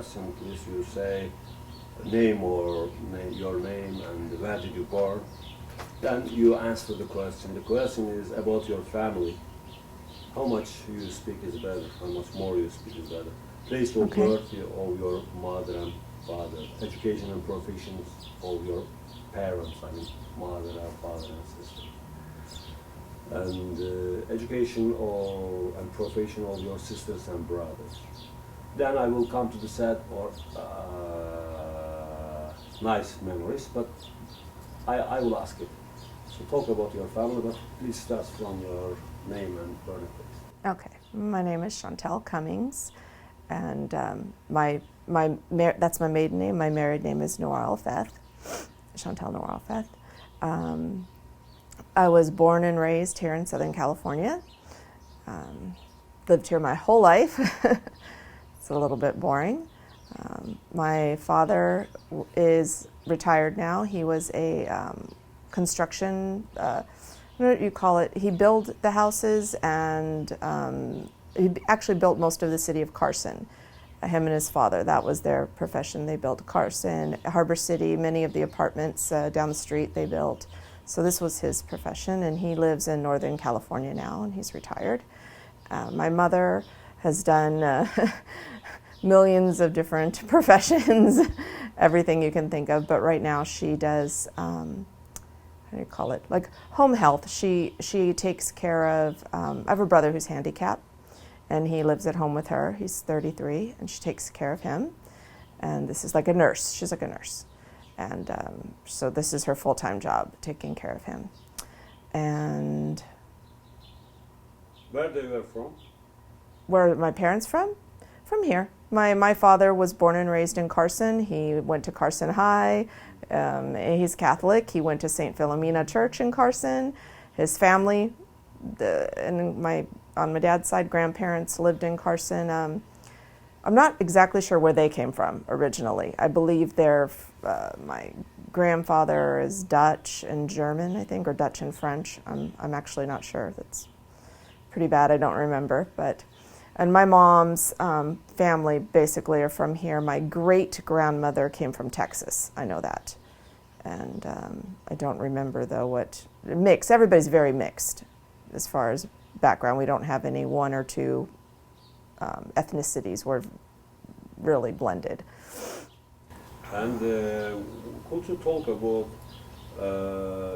question is you say name or your name and where did you born, then you answer the question. The question is about your family. How much you speak is better, how much more you speak is better. Place of birth of your mother and father, education and professions of your parents, I mean mother and father and sister. And education and profession of your sisters and brothers. Then I will come to the sad or nice memories, but I will ask it. So talk about your family, but please start from your name and birthplace. Okay, my name is Chantel Cumings, and that's my maiden name. My married name is Noor Fath, Chantel Noor Fath. I was born and raised here in Southern California. Lived here my whole life. It's a little bit boring. My father is retired now. He was a construction, what do you call it? He built the houses, and he actually built most of the city of Carson. Him and his father, that was their profession. They built Carson, Harbor City, many of the apartments down the street they built. So this was his profession, and he lives in Northern California now, and he's retired. My mother has done millions of different professions, everything you can think of, but right now she does, how do you call it, like home health. She takes care of, I have a brother who's handicapped, and he lives at home with her. He's 33, and she takes care of him. And this is like a nurse. She's like a nurse. And so this is her full-time job, taking care of him. And where they were from? Where are my parents from? From here. My father was born and raised in Carson. He went to Carson High. He's Catholic. He went to St. Philomena Church in Carson. His family, on my dad's side, grandparents lived in Carson. I'm not exactly sure where they came from originally. I believe my grandfather is Dutch and German, I think, or Dutch and French. I'm actually not sure. That's pretty bad. I don't remember. And my mom's family basically are from here. My great-grandmother came from Texas. I know that. And I don't remember, though, what mix. Everybody's very mixed as far as background. We don't have any one or two ethnicities. We're really blended. And could you talk about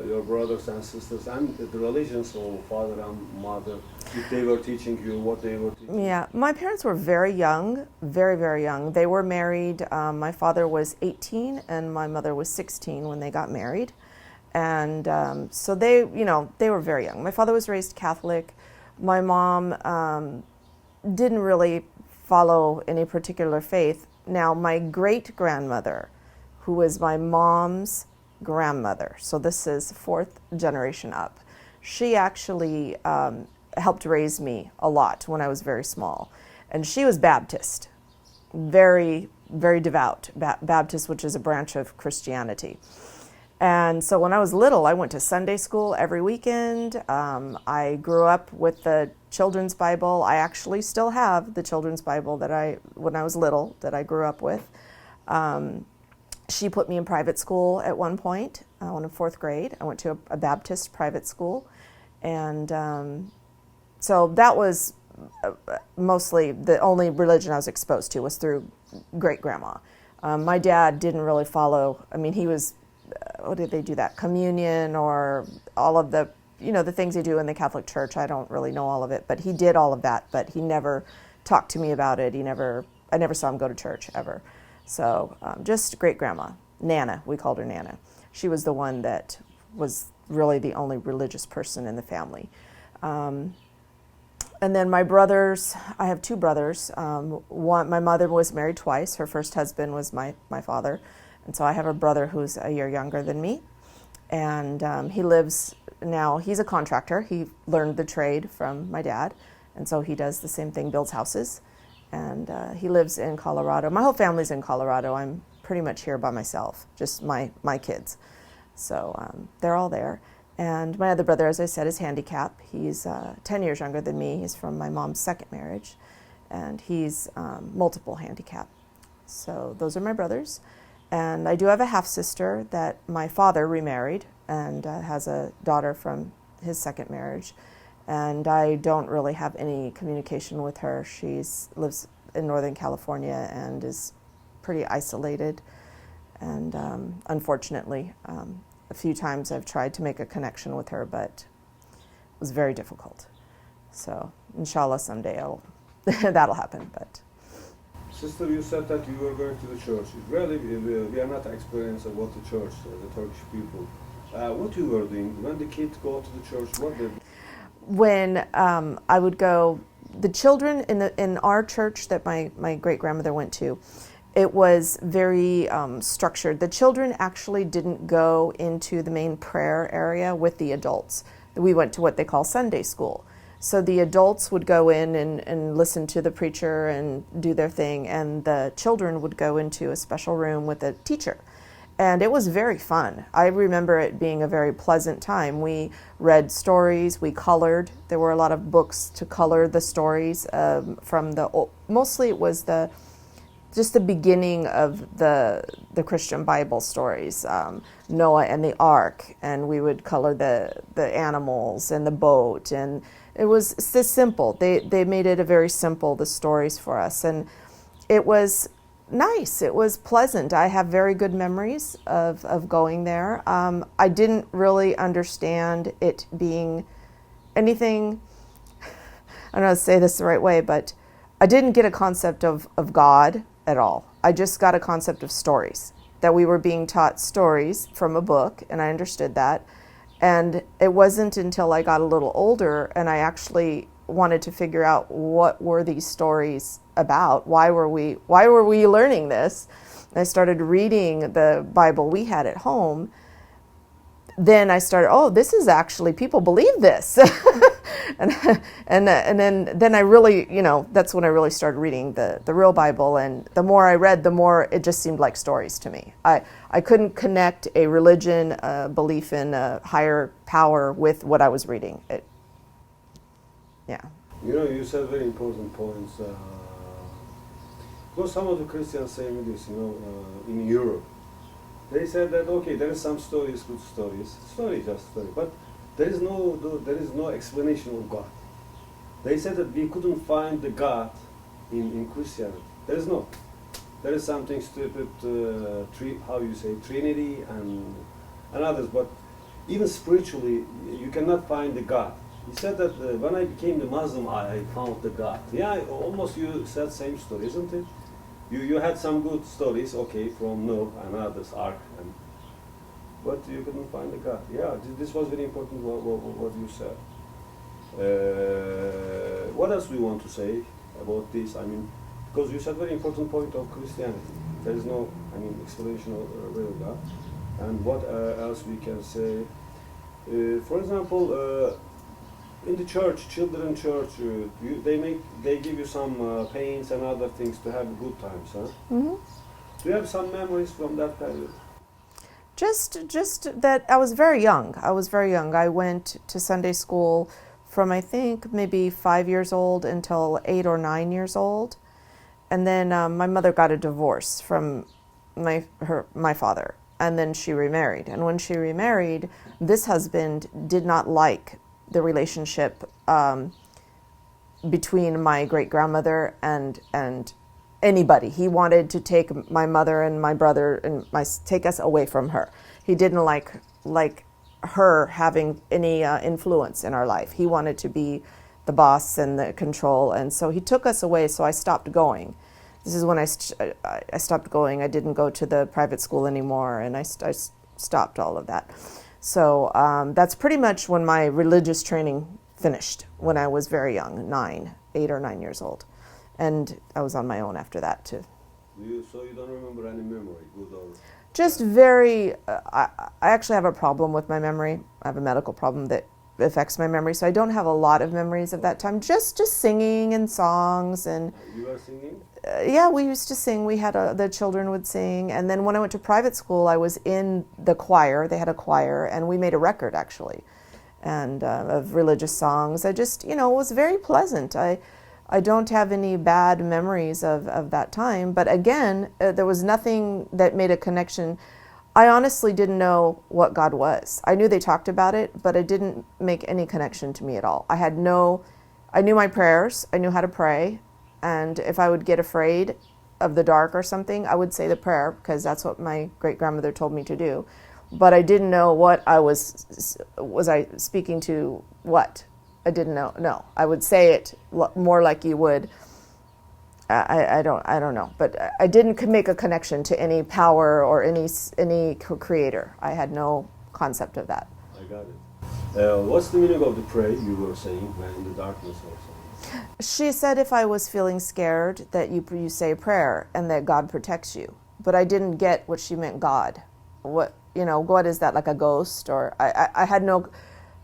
your brothers and sisters and the relations of father and mother, if they were teaching you, what they were teaching? Yeah, my parents were very young, very, very young. They were married. My father was 18 and my mother was 16 when they got married. And so they were very young. My father was raised Catholic. My mom didn't really follow any particular faith. Now, my great-grandmother, who was my mom's grandmother, so this is fourth generation up, she actually helped raise me a lot when I was very small. And she was Baptist, very, very devout Baptist, which is a branch of Christianity. And so when I was little, I went to Sunday school every weekend. I grew up with the children's Bible. I actually still have the children's Bible when I was little, that I grew up with. She put me in private school at one point, when in fourth grade. I went to a Baptist private school. And so that was mostly the only religion I was exposed to, was through great-grandma. My dad didn't really follow. I mean, he was, what did they do that? Communion or all of the, the things they do in the Catholic Church. I don't really know all of it, but he did all of that, but he never talked to me about it. I never saw him go to church ever. So just great-grandma, Nana, we called her Nana. She was the one that was really the only religious person in the family. And then my brothers, I have two brothers. My mother was married twice. Her first husband was my father. And so I have a brother who's a year younger than me. And he lives now, he's a contractor. He learned the trade from my dad. And so he does the same thing, builds houses. And he lives in Colorado. My whole family's in Colorado. I'm pretty much here by myself, just my kids. So they're all there. And my other brother, as I said, is handicapped. He's 10 years younger than me. He's from my mom's second marriage. And he's multiple handicap. So those are my brothers. And I do have a half-sister that my father remarried and has a daughter from his second marriage. And I don't really have any communication with her. She lives in Northern California and is pretty isolated. And unfortunately, a few times I've tried to make a connection with her, but it was very difficult. So inshallah someday that'll happen. But Sister, you said that you were going to the church. Really, we are not experienced about the church, the Turkish people. What you were doing when the kids go to the church? What did? When I would go, the children in our church that my great grandmother went to, it was very structured. The children actually didn't go into the main prayer area with the adults. We went to what they call Sunday school. So the adults would go in and listen to the preacher and do their thing, and the children would go into a special room with a teacher. And it was very fun. I remember it being a very pleasant time. We read stories, we colored. There were a lot of books to color the stories from mostly it was just the beginning of the Christian Bible stories, Noah and the Ark, and we would color the animals and the boat, and it was this simple. They made it a very simple, the stories for us, and it was nice. It was pleasant. I have very good memories of going there. I didn't really understand it being anything, I don't know how to say this the right way, but I didn't get a concept of God at all. I just got a concept of stories, that we were being taught stories from a book, and I understood that. And it wasn't until I got a little older and I actually wanted to figure out what were these stories about? Why were we learning this? And I started reading the Bible we had at home. Then I started, this is actually, people believe this. and then I really, that's when I really started reading the real Bible. And the more I read, the more it just seemed like stories to me. I couldn't connect a religion, a belief in a higher power with what I was reading. Yeah. You said very important points. Because some of the Christians say me this, in Europe. They said that, okay, there is some stories, good stories, just story, but there is no explanation of God. They said that we couldn't find the God in Christianity. There is no. There is something stupid, Trinity and others, but even spiritually, you cannot find the God. He said that when I became the Muslim, I found the God. Yeah, almost you said same story, isn't it? You had some good stories, okay, from Noor and others, Ark, but you couldn't find the God. Yeah, this was very important what you said. What else do you want to say about this? I mean, because you said very important point of Christianity. There is no, explanation of real God. And what else we can say? For example, in the church, children church, they give you some paints and other things to have good times, huh? Mm-hmm. Do you have some memories from that period? Just that I was very young. I went to Sunday school from I think maybe 5 years old until 8 or 9 years old, and then my mother got a divorce from my father, and then she remarried. And when she remarried, this husband did not like the relationship between my great grandmother and anybody. He wanted to take my mother and my brother and take us away from her. He didn't like her having any influence in our life. He wanted to be the boss and the control, and so he took us away. So I stopped going. This is when I stopped going. I didn't go to the private school anymore, and I stopped all of that. So that's pretty much when my religious training finished, when I was very young, 8 or 9 years old. And I was on my own after that too. So you don't remember any memory, good or? Just very, I actually have a problem with my memory. I have a medical problem that affects my memory, so I don't have a lot of memories of that time. Just singing and songs and. You were singing? Yeah, we used to sing. We had the children would sing, and then when I went to private school, I was in the choir. They had a choir, and we made a record actually, and of religious songs. I just, it was very pleasant. I don't have any bad memories of that time. But again, there was nothing that made a connection. I honestly didn't know what God was. I knew they talked about it, but it didn't make any connection to me at all. I knew my prayers. I knew how to pray. And if I would get afraid of the dark or something, I would say the prayer, because that's what my great-grandmother told me to do. But I didn't know what I was I speaking to what? I didn't know. No, I would say it more like you would. I don't know. But I didn't make a connection to any power or any creator. I had no concept of that. I got it. What's the meaning of the prayer you were saying when in the darkness also? She said if I was feeling scared that you say a prayer and that God protects you. But I didn't get what she meant God. What is that, like a ghost? Or I had no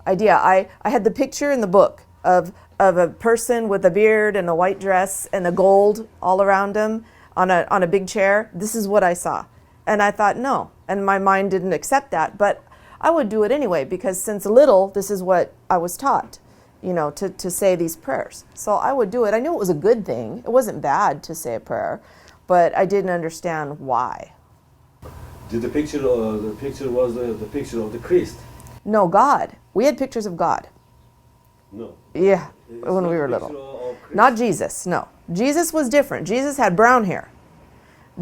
idea. I had the picture in the book of a person with a beard and a white dress and a gold all around him on a big chair. This is what I saw. And I thought, no. And my mind didn't accept that. But I would do it anyway, because since little, this is what I was taught, to say these prayers. So I would do it. I knew it was a good thing. It wasn't bad to say a prayer, but I didn't understand why. Did the picture was the picture of the Christ? No, God. We had pictures of God. No. Yeah, It's when not we were a little. picture of Christ? Not Jesus, no. Jesus was different. Jesus had brown hair.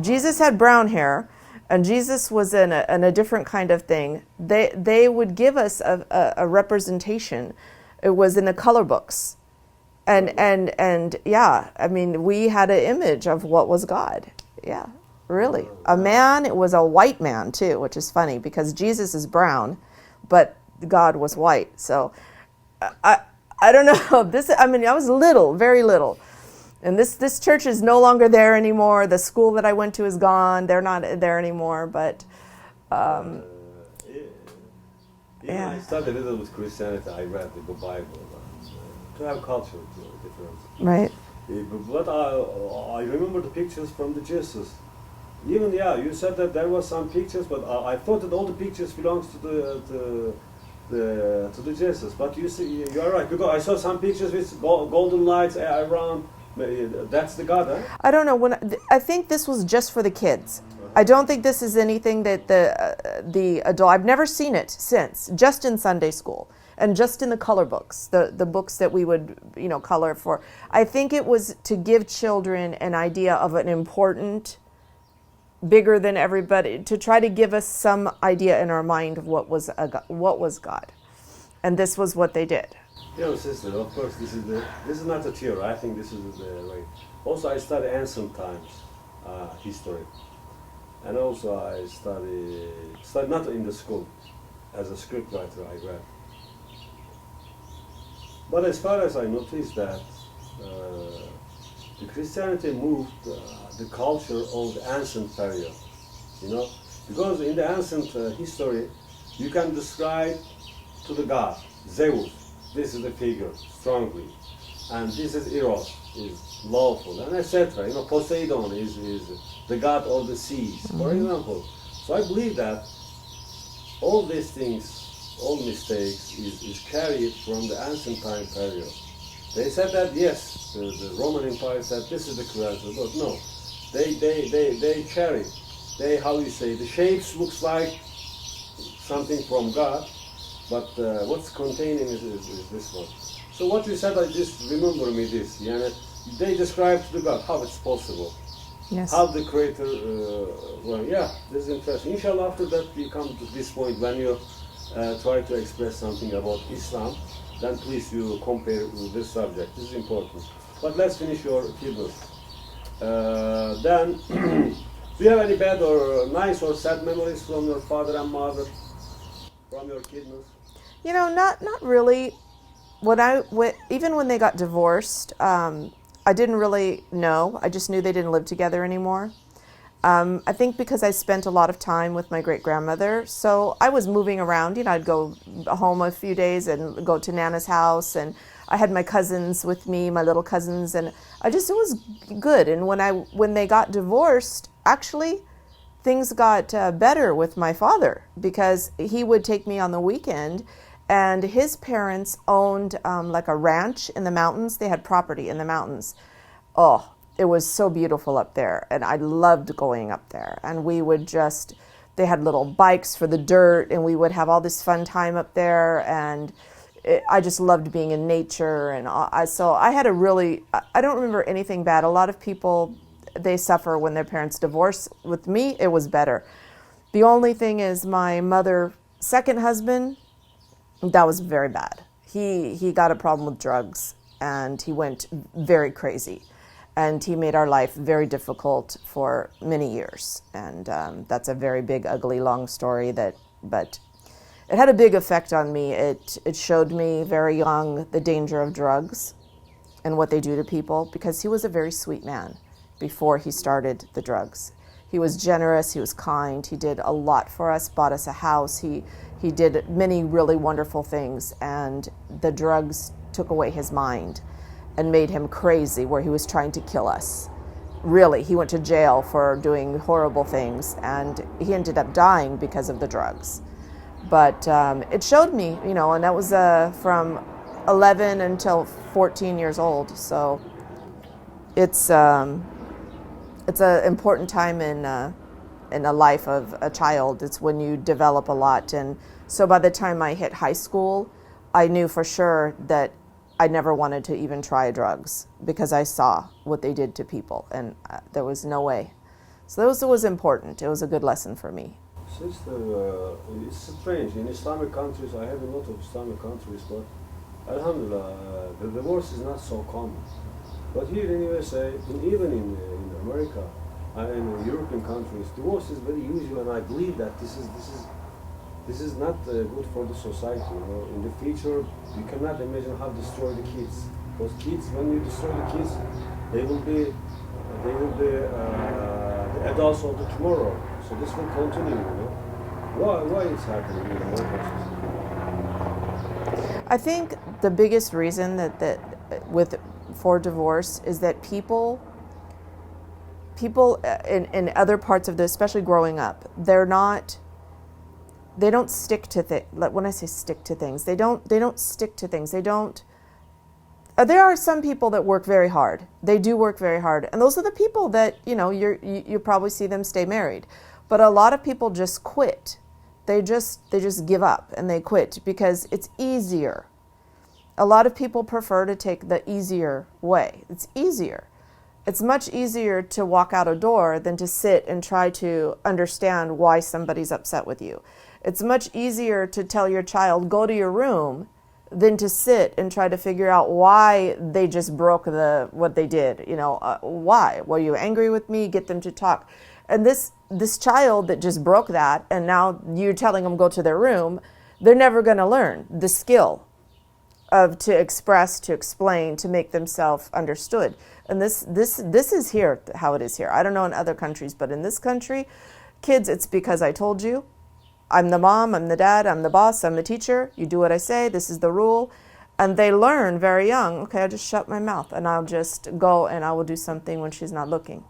Jesus had brown hair, and Jesus was in a different kind of thing. They would give us a representation. It was in the color books. And yeah, I mean, we had an image of what was God. Yeah, really. A man, it was a white man too, which is funny because Jesus is brown, but God was white. So I don't know. I was little, very little. And this church is no longer there anymore. The school that I went to is gone. They're not there anymore, but yeah. I studied a little with Christianity. I read the Bible to have culture difference. right. But I remember the pictures from the Jesus. Even you said that there was some pictures, but I thought that all the pictures belongs to the Jesus. But you see, you are right, because I saw some pictures with golden lights around. That's the God, huh? I don't know. I think this was just for the kids. I don't think this is anything that the adult. I've never seen it since. Just in Sunday school and just in the color books, the books that we would color for. I think it was to give children an idea of an important, bigger than everybody, to try to give us some idea in our mind of what was God, and this was what they did. Sister, of course, this is not a theory. I think this is the way. Also, I study ancient times history, and also I study not in the school, as a scriptwriter I read. But as far as I noticed that the Christianity moved the culture of the ancient period, because in the ancient history you can describe to the god Zeus. This is the figure, strongly. And this is Eros, is lawful, and etc. Poseidon is the god of the seas, for example. So I believe that all these things, all mistakes, is carried from the ancient time period. They said that, yes, the Roman Empire said this is the creator, but no. They carry, the shapes looks like something from God, but what's containing is this one. So what you said, I just remember me this. They describe to the God how it's possible. Yes. How the Creator, this is interesting. Inshallah, after that we come to this point when you try to express something about Islam, then please you compare with this subject. This is important. But let's finish your kiddos. Then, do you have any bad or nice or sad memories from your father and mother, from your kiddos? Not really. Even when they got divorced, I didn't really know. I just knew they didn't live together anymore. I think because I spent a lot of time with my great-grandmother, so I was moving around. I'd go home a few days and go to Nana's house, and I had my cousins with me, my little cousins, and it was good. And when they got divorced, actually, things got better with my father, because he would take me on the weekend And his parents owned like a ranch in the mountains. They had property in the mountains. Oh, it was so beautiful up there. And I loved going up there. And we would just, they had little bikes for the dirt, and we would have all this fun time up there. And I just loved being in nature. And so I had a really, I don't remember anything bad. A lot of people, they suffer when their parents divorce. With me, it was better. The only thing is my mother's second husband, that was very bad. He got a problem with drugs, and he went very crazy. And he made our life very difficult for many years. And that's a very big, ugly, long story, but it had a big effect on me. It showed me very young the danger of drugs and what they do to people, because he was a very sweet man before he started the drugs. He was generous, he was kind, he did a lot for us, bought us a house, he did many really wonderful things, and the drugs took away his mind and made him crazy, where he was trying to kill us. Really, he went to jail for doing horrible things, and he ended up dying because of the drugs. But it showed me, you know, and that was from 11 until 14 years old, so it's an important time in the life of a child. It's when you develop a lot. And so by the time I hit high school, I knew for sure that I never wanted to even try drugs, because I saw what they did to people, and there was no way. So that was important. It was a good lesson for me. Sister, it's strange. In Islamic countries, I have a lot of Islamic countries, but Alhamdulillah, the divorce is not so common. But here in USA, even in America, and in European countries, divorce is very usual, and I believe that this is not good for the society. You know, in the future, you cannot imagine how destroy the kids. Because kids, when you destroy the kids, they will be the adults of the tomorrow. So this will continue. You know, why it's happening in America? I think the biggest reason for divorce is that people in other parts of especially growing up, they don't stick to things. Like when I say stick to things, they don't stick to things. They don't. There are some people that work very hard. They do work very hard, and those are the people that you probably see them stay married. But a lot of people just quit. They just give up and they quit because it's easier. A lot of people prefer to take the easier way. It's easier. It's much easier to walk out a door than to sit and try to understand why somebody's upset with you. It's much easier to tell your child, go to your room, than to sit and try to figure out why they just broke what they did. Why? Were you angry with me? Get them to talk. And this child that just broke that, and now you're telling them go to their room, they're never going to learn the skill of to express, to explain, to make themselves understood. And this is here how it is here. I don't know in other countries, but in this country, kids, it's because I told you. I'm the mom, I'm the dad, I'm the boss, I'm the teacher. You do what I say, this is the rule. And they learn very young, okay, I'll just shut my mouth and I'll just go and I will do something when she's not looking.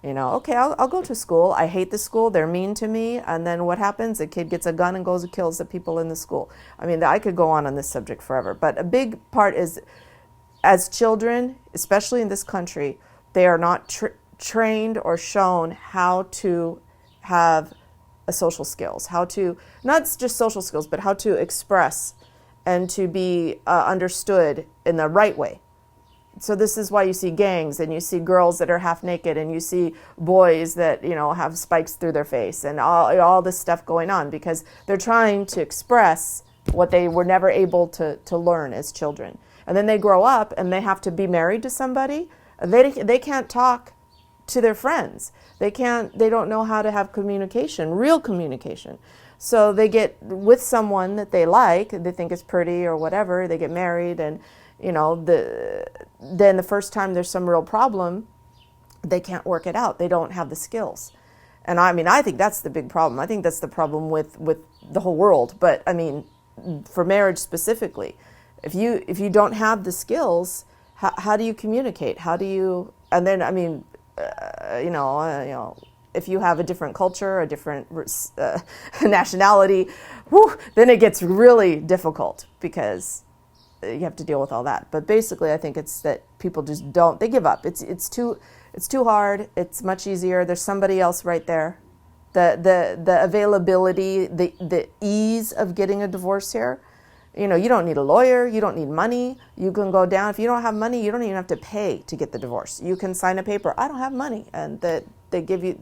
Okay, I'll go to school. I hate the school. They're mean to me. And then what happens? The kid gets a gun and goes and kills the people in the school. I mean, I could go on this subject forever. But a big part is, as children, especially in this country, they are not trained or shown how to have social skills, how to, not just social skills, but how to express and to be understood in the right way. So this is why you see gangs and you see girls that are half naked and you see boys that, have spikes through their face and all this stuff going on, because they're trying to express what they were never able to learn as children. And then they grow up and they have to be married to somebody. They can't talk to their friends. They don't know how to have communication, real communication. So they get with someone that they like, they think is pretty or whatever, they get married, and then the first time there's some real problem, they can't work it out. They don't have the skills. And I think that's the big problem. I think that's the problem with the whole world. But for marriage specifically, if you don't have the skills, how do you communicate? How do you? And then if you have a different culture, a different nationality, then it gets really difficult because you have to deal with all that. But basically, I think it's that people just don't. They give up. It's too hard. It's much easier. There's somebody else right there. The availability, the ease of getting a divorce here. You know, you don't need a lawyer. You don't need money. You can go down. If you don't have money, you don't even have to pay to get the divorce. You can sign a paper. I don't have money, and they give you.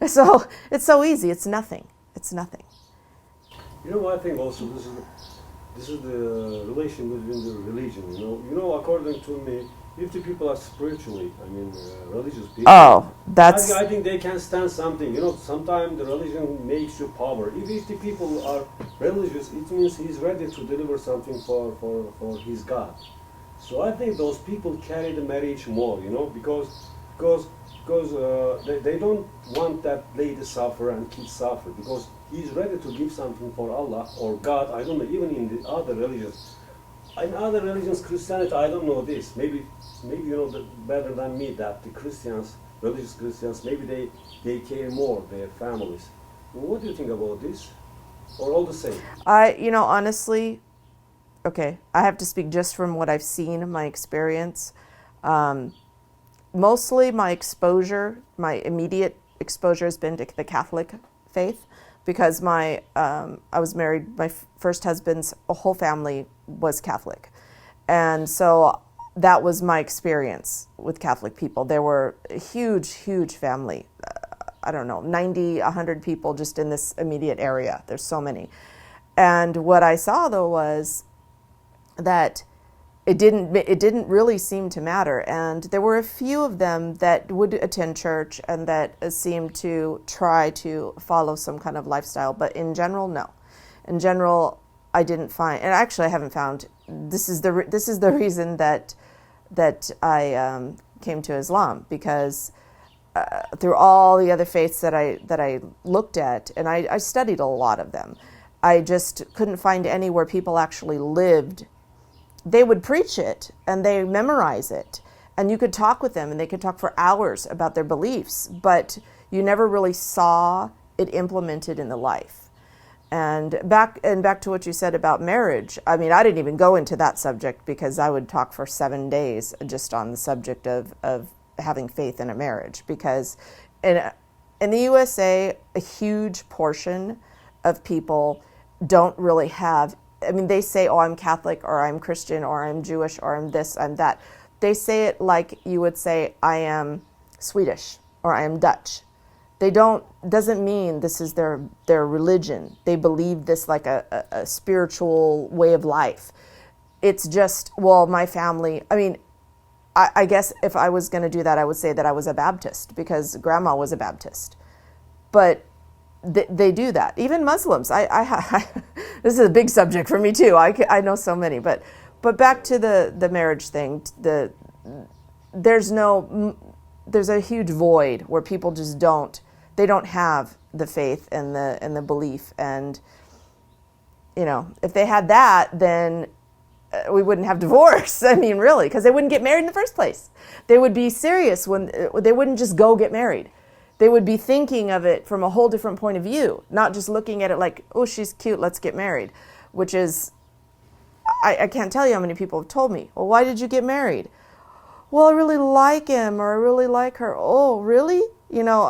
So it's so easy. It's nothing. It's nothing. You know, I think also this is the relation between the religion. You know, according to me, if the people are spiritually, religious people. Oh, that's. I think they can stand something. You know, sometimes the religion makes you power. If the people are religious, it means he's ready to deliver something for his God. So I think those people carry the marriage more. You know, because they don't want that lady suffer and kids suffer, because he's ready to give something for Allah or God. I don't know. Even in the other religions. In other religions, Christianity, I don't know this. Maybe you know better than me that the Christians, religious Christians, maybe they care more their families. What do you think about this? Or all the same? Honestly, okay, I have to speak just from what I've seen, my experience. Mostly my immediate exposure has been to the Catholic faith, because I was married, my first husband's whole family was Catholic. And so that was my experience with Catholic people. There were a huge, huge family. I don't know, 90, 100 people just in this immediate area. There's so many. And what I saw, though, was that it didn't really seem to matter. And there were a few of them that would attend church and that seemed to try to follow some kind of lifestyle. But in general, no. In general, I didn't find, and actually I haven't found, this is the reason that I came to Islam, because through all the other faiths that I looked at, and I studied a lot of them, I just couldn't find any where people actually lived. They would preach it and they memorize it, and you could talk with them and they could talk for hours about their beliefs, but you never really saw it implemented in the life. And back to what you said about marriage, I didn't even go into that subject, because I would talk for 7 days just on the subject of having faith in a marriage, because in the USA, a huge portion of people don't really have, they say, oh, I'm Catholic, or I'm Christian, or I'm Jewish, or I'm this, I'm that. They say it like you would say, I am Swedish, or I am Dutch. Doesn't mean this is their religion. They believe this like a spiritual way of life. It's just, well, my family, I guess if I was going to do that, I would say that I was a Baptist, because grandma was a Baptist. But they do that. Even Muslims. This is a big subject for me too. I know so many. But back to the marriage thing. There's a huge void where people just don't have the faith and the belief. And if they had that, then we wouldn't have divorce. Really, because they wouldn't get married in the first place. They would be serious when they wouldn't just go get married. They would be thinking of it from a whole different point of view, not just looking at it like, oh, she's cute, let's get married, which is, I can't tell you how many people have told me, well, why did you get married? Well, I really like him, or I really like her. Oh, really? The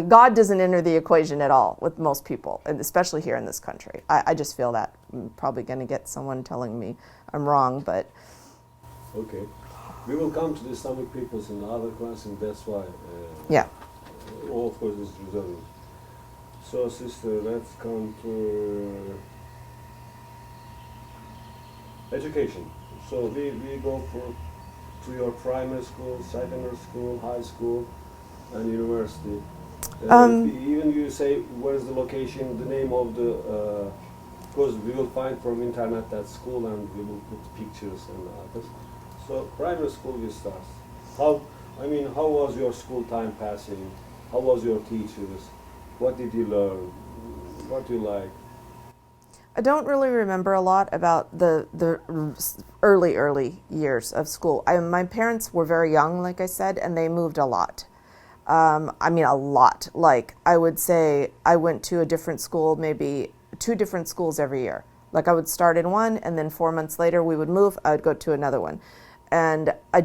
God doesn't enter the equation at all with most people, and especially here in this country. I just feel that. I'm probably going to get someone telling me I'm wrong, but. Okay. We will come to the Islamic peoples in the other class, and that's why. All of course is reserved. So, sister, let's come to education. So we go to your primary school, secondary school, high school, and university. Even you say where's the location, the name of the, because we will find from internet that school, and we will put pictures and others. So primary school we start. How was your school time passing? How was your teachers? What did you learn? What do you like? I don't really remember a lot about the early years of school. My parents were very young, like I said, and they moved a lot. I mean, a lot. Like, I would say I went to a different school, maybe 2 different schools every year. Like, I would start in one, and then 4 months later we would move. I would go to another one, and I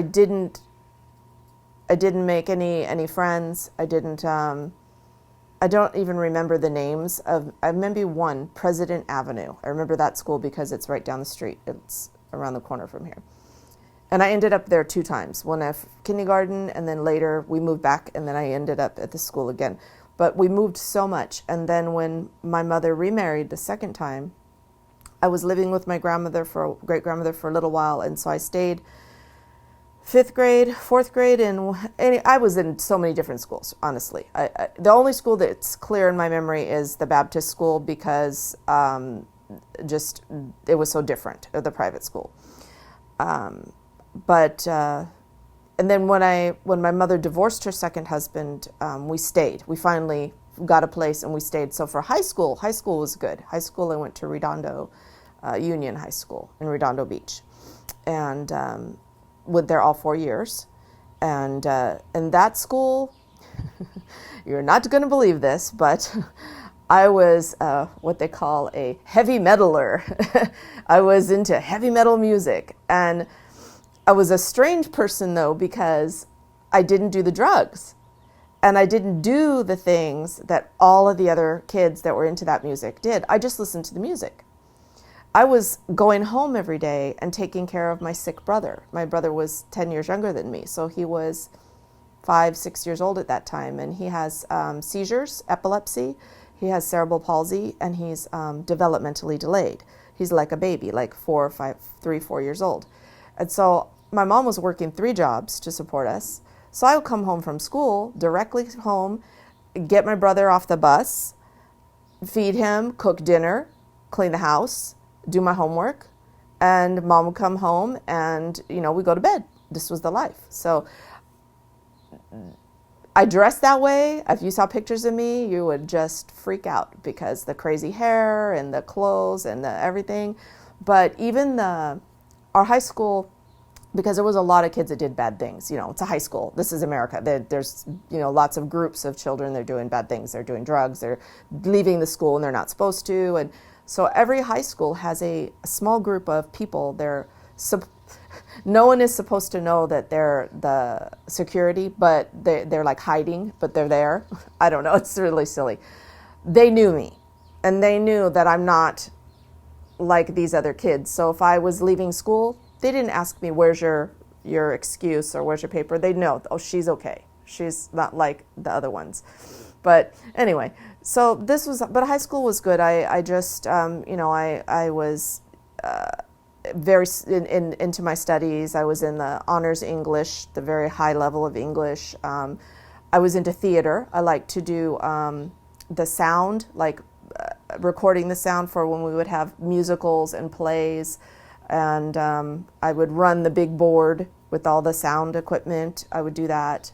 didn't make any friends. I don't even remember the names of. I remember one, President Avenue. I remember that school because it's right down the street. It's around the corner from here. And I ended up there 2 times, one at kindergarten, and then later we moved back, and then I ended up at the school again. But we moved so much. And then when my mother remarried the second time, I was living with my great-grandmother for a little while, and so I stayed 5th grade, 4th grade, and I was in so many different schools, honestly. The only school that's clear in my memory is the Baptist school because just it was so different, the private school. And then when my mother divorced her second husband, we stayed. We finally got a place and we stayed. So for high school was good. High school, I went to Redondo Union High School in Redondo Beach, and went there all 4 years. And in that school, you're not going to believe this, but I was what they call a heavy metaler. I was into heavy metal music, and I was a strange person, though, because I didn't do the drugs, and I didn't do the things that all of the other kids that were into that music did. I just listened to the music. I was going home every day and taking care of my sick brother. My brother was 10 years younger than me, so he was 5, 6 years old at that time, and he has seizures, epilepsy, he has cerebral palsy, and he's developmentally delayed. He's like a baby, like 4 years old. And so my mom was working 3 jobs to support us. So I would come home from school, directly home, get my brother off the bus, feed him, cook dinner, clean the house, do my homework, and mom would come home and, we go to bed. This was the life. So I dressed that way. If you saw pictures of me, you would just freak out because the crazy hair and the clothes and the everything. But even our high school, because there was a lot of kids that did bad things. It's a high school. This is America. There's lots of groups of children. They're doing bad things. They're doing drugs. They're leaving the school and they're not supposed to. And so every high school has a small group of people. No one is supposed to know that they're the security, but they're like hiding, but they're there. I don't know. It's really silly. They knew me, and they knew that I'm not like these other kids. So if I was leaving school, they didn't ask me, where's your excuse or where's your paper? They'd know, oh, she's okay. She's not like the other ones. But anyway, so but high school was good. I just, I was very into my studies. I was in the honors English, the very high level of English. I was into theater. I liked to do the sound, like recording the sound for when we would have musicals and plays. And I would run the big board with all the sound equipment. I would do that.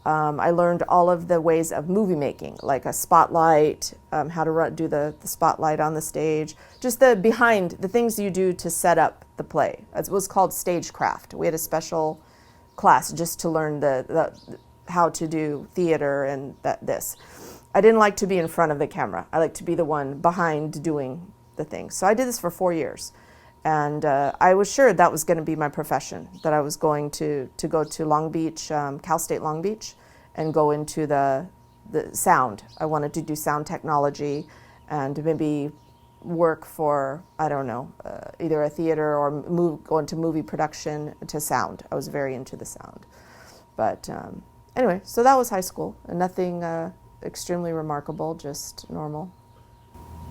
I learned all of the ways of movie making, like a spotlight, how to do the spotlight on the stage, just the things you do to set up the play. It was called stagecraft. We had a special class just to learn the how to do theater and this. I didn't like to be in front of the camera. I liked to be the one behind doing the thing. So I did this for 4 years. And I was sure that was going to be my profession, that I was going to go to Long Beach, Cal State Long Beach, and go into the sound. I wanted to do sound technology and maybe work for, I don't know, either a theater or go into movie production to sound. I was very into the sound. But anyway, so that was high school, and nothing extremely remarkable, just normal.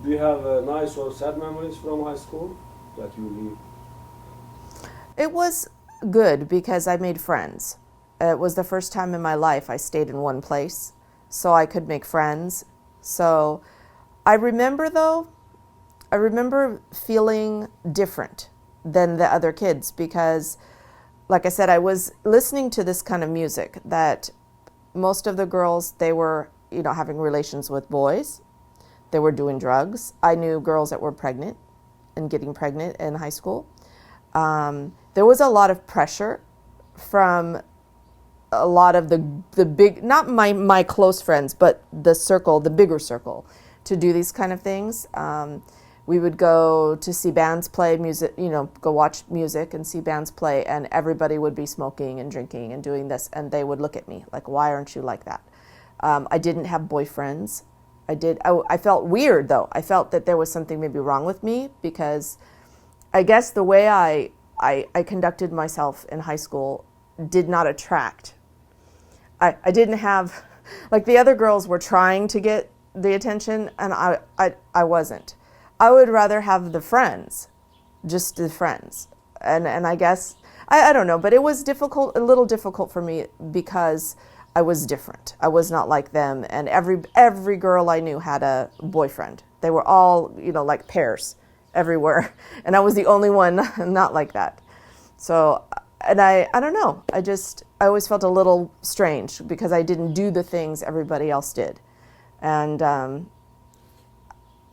Do you have nice or sad memories from high school that you leave? It was good because I made friends. It was the first time in my life I stayed in one place, so I could make friends. So I remember feeling different than the other kids because, like I said, I was listening to this kind of music that most of the girls, they were, having relations with boys. They were doing drugs. I knew girls that were pregnant and getting pregnant in high school. There was a lot of pressure from a lot of the big, not my close friends, but the circle, the bigger circle, to do these kind of things. We would go to see bands play music, go watch music and see bands play, and everybody would be smoking and drinking and doing this, and they would look at me like, why aren't you like that? I didn't have boyfriends. I felt weird, though. I felt that there was something maybe wrong with me, because I guess the way I conducted myself in high school did not attract. I didn't have, like, the other girls were trying to get the attention, and I wasn't. I would rather have the friends, just the friends. And I guess, I don't know, but it was a little difficult for me because I was different. I was not like them, and every girl I knew had a boyfriend. They were all, like pairs everywhere, and I was the only one not like that. So, and I don't know, I always felt a little strange because I didn't do the things everybody else did. And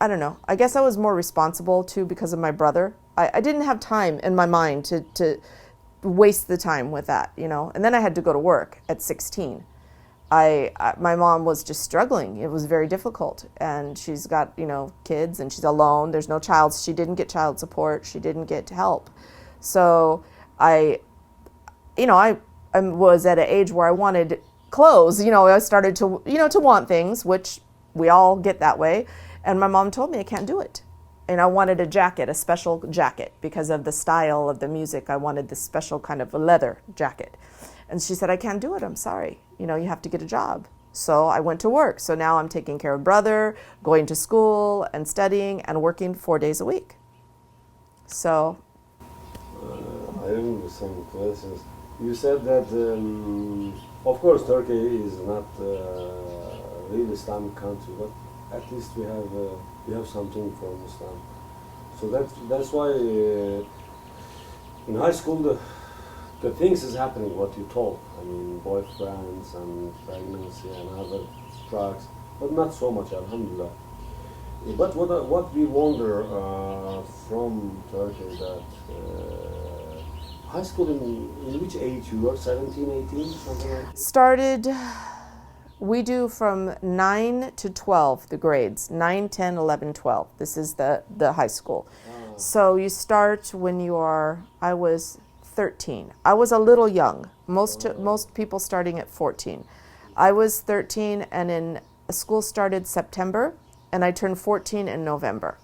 I don't know, I guess I was more responsible too because of my brother. I didn't have time in my mind to waste the time with that, and then I had to go to work at 16. My mom was just struggling. It was very difficult, and she's got, kids, and she's alone. There's no child. She didn't get child support. She didn't get help. So I was at an age where I wanted clothes. I started to, to want things, which we all get that way. And my mom told me I can't do it. And I wanted a jacket, a special jacket, because of the style of the music. I wanted this special kind of a leather jacket. And she said, I can't do it. I'm sorry. You have to get a job. So I went to work. So now I'm taking care of brother, going to school and studying and working 4 days a week. So. I have some questions. You said that, of course, Turkey is not really Islamic country, but at least we have something from Islam. So that's why in high school the things is happening what you told. I mean, boyfriends and pregnancy and other drugs, but not so much, alhamdulillah. But what we wonder from Turkey that high school in which age you were? 17, 18, something like that? Started. We do from 9 to 12, the grades, 9, 10, 11, 12. This is the high school. Ah. So you start when I was 13. I was a little young. Most people starting at 14. I was 13, and school started September, and I turned 14 in November.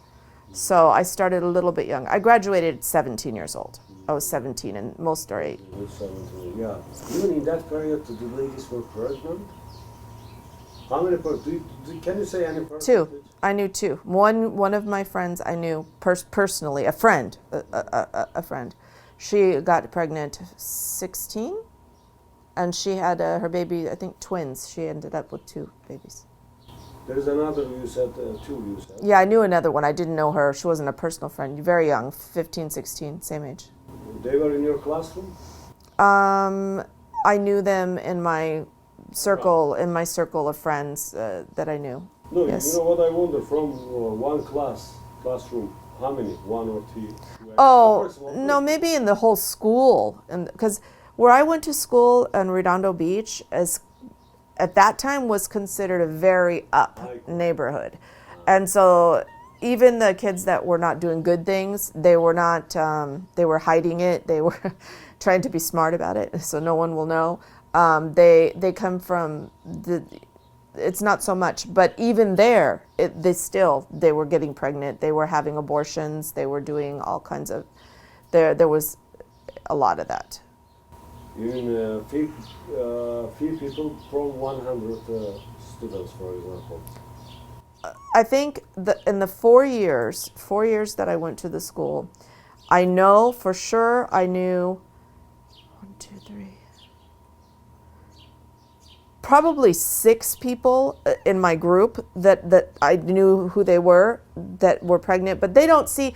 So I started a little bit young. I graduated at 17 years old. I was 17, and most are 8. 17, yeah. Even in that period, the ladies were pregnant? How many can you say any percentage? 2. I knew 2. One of my friends I knew personally, a friend. She got pregnant 16, and she had her baby, I think twins. She ended up with 2 babies. There is another, you said 2, you said? Yeah, I knew another one. I didn't know her. She wasn't a personal friend. Very young, 15, 16, same age. They were in your classroom? I knew them in my circle of friends that I knew. No, yes. You know what I wonder, from one classroom, how many? 1 or 2? Oh, no, maybe in the whole school. Because where I went to school in Redondo Beach, at that time was considered a very up neighborhood. And so even the kids that were not doing good things, they were not, they were hiding it. They were trying to be smart about it so no one will know. They come from it's not so much, but even there, they were getting pregnant. They were having abortions. They were doing all kinds of, there was a lot of that. Even few people from 100 students, for example. I think in the 4 years that I went to the school, I know for sure I knew 1, 2, 3. Probably 6 people in my group that I knew who they were that were pregnant, but they don't see.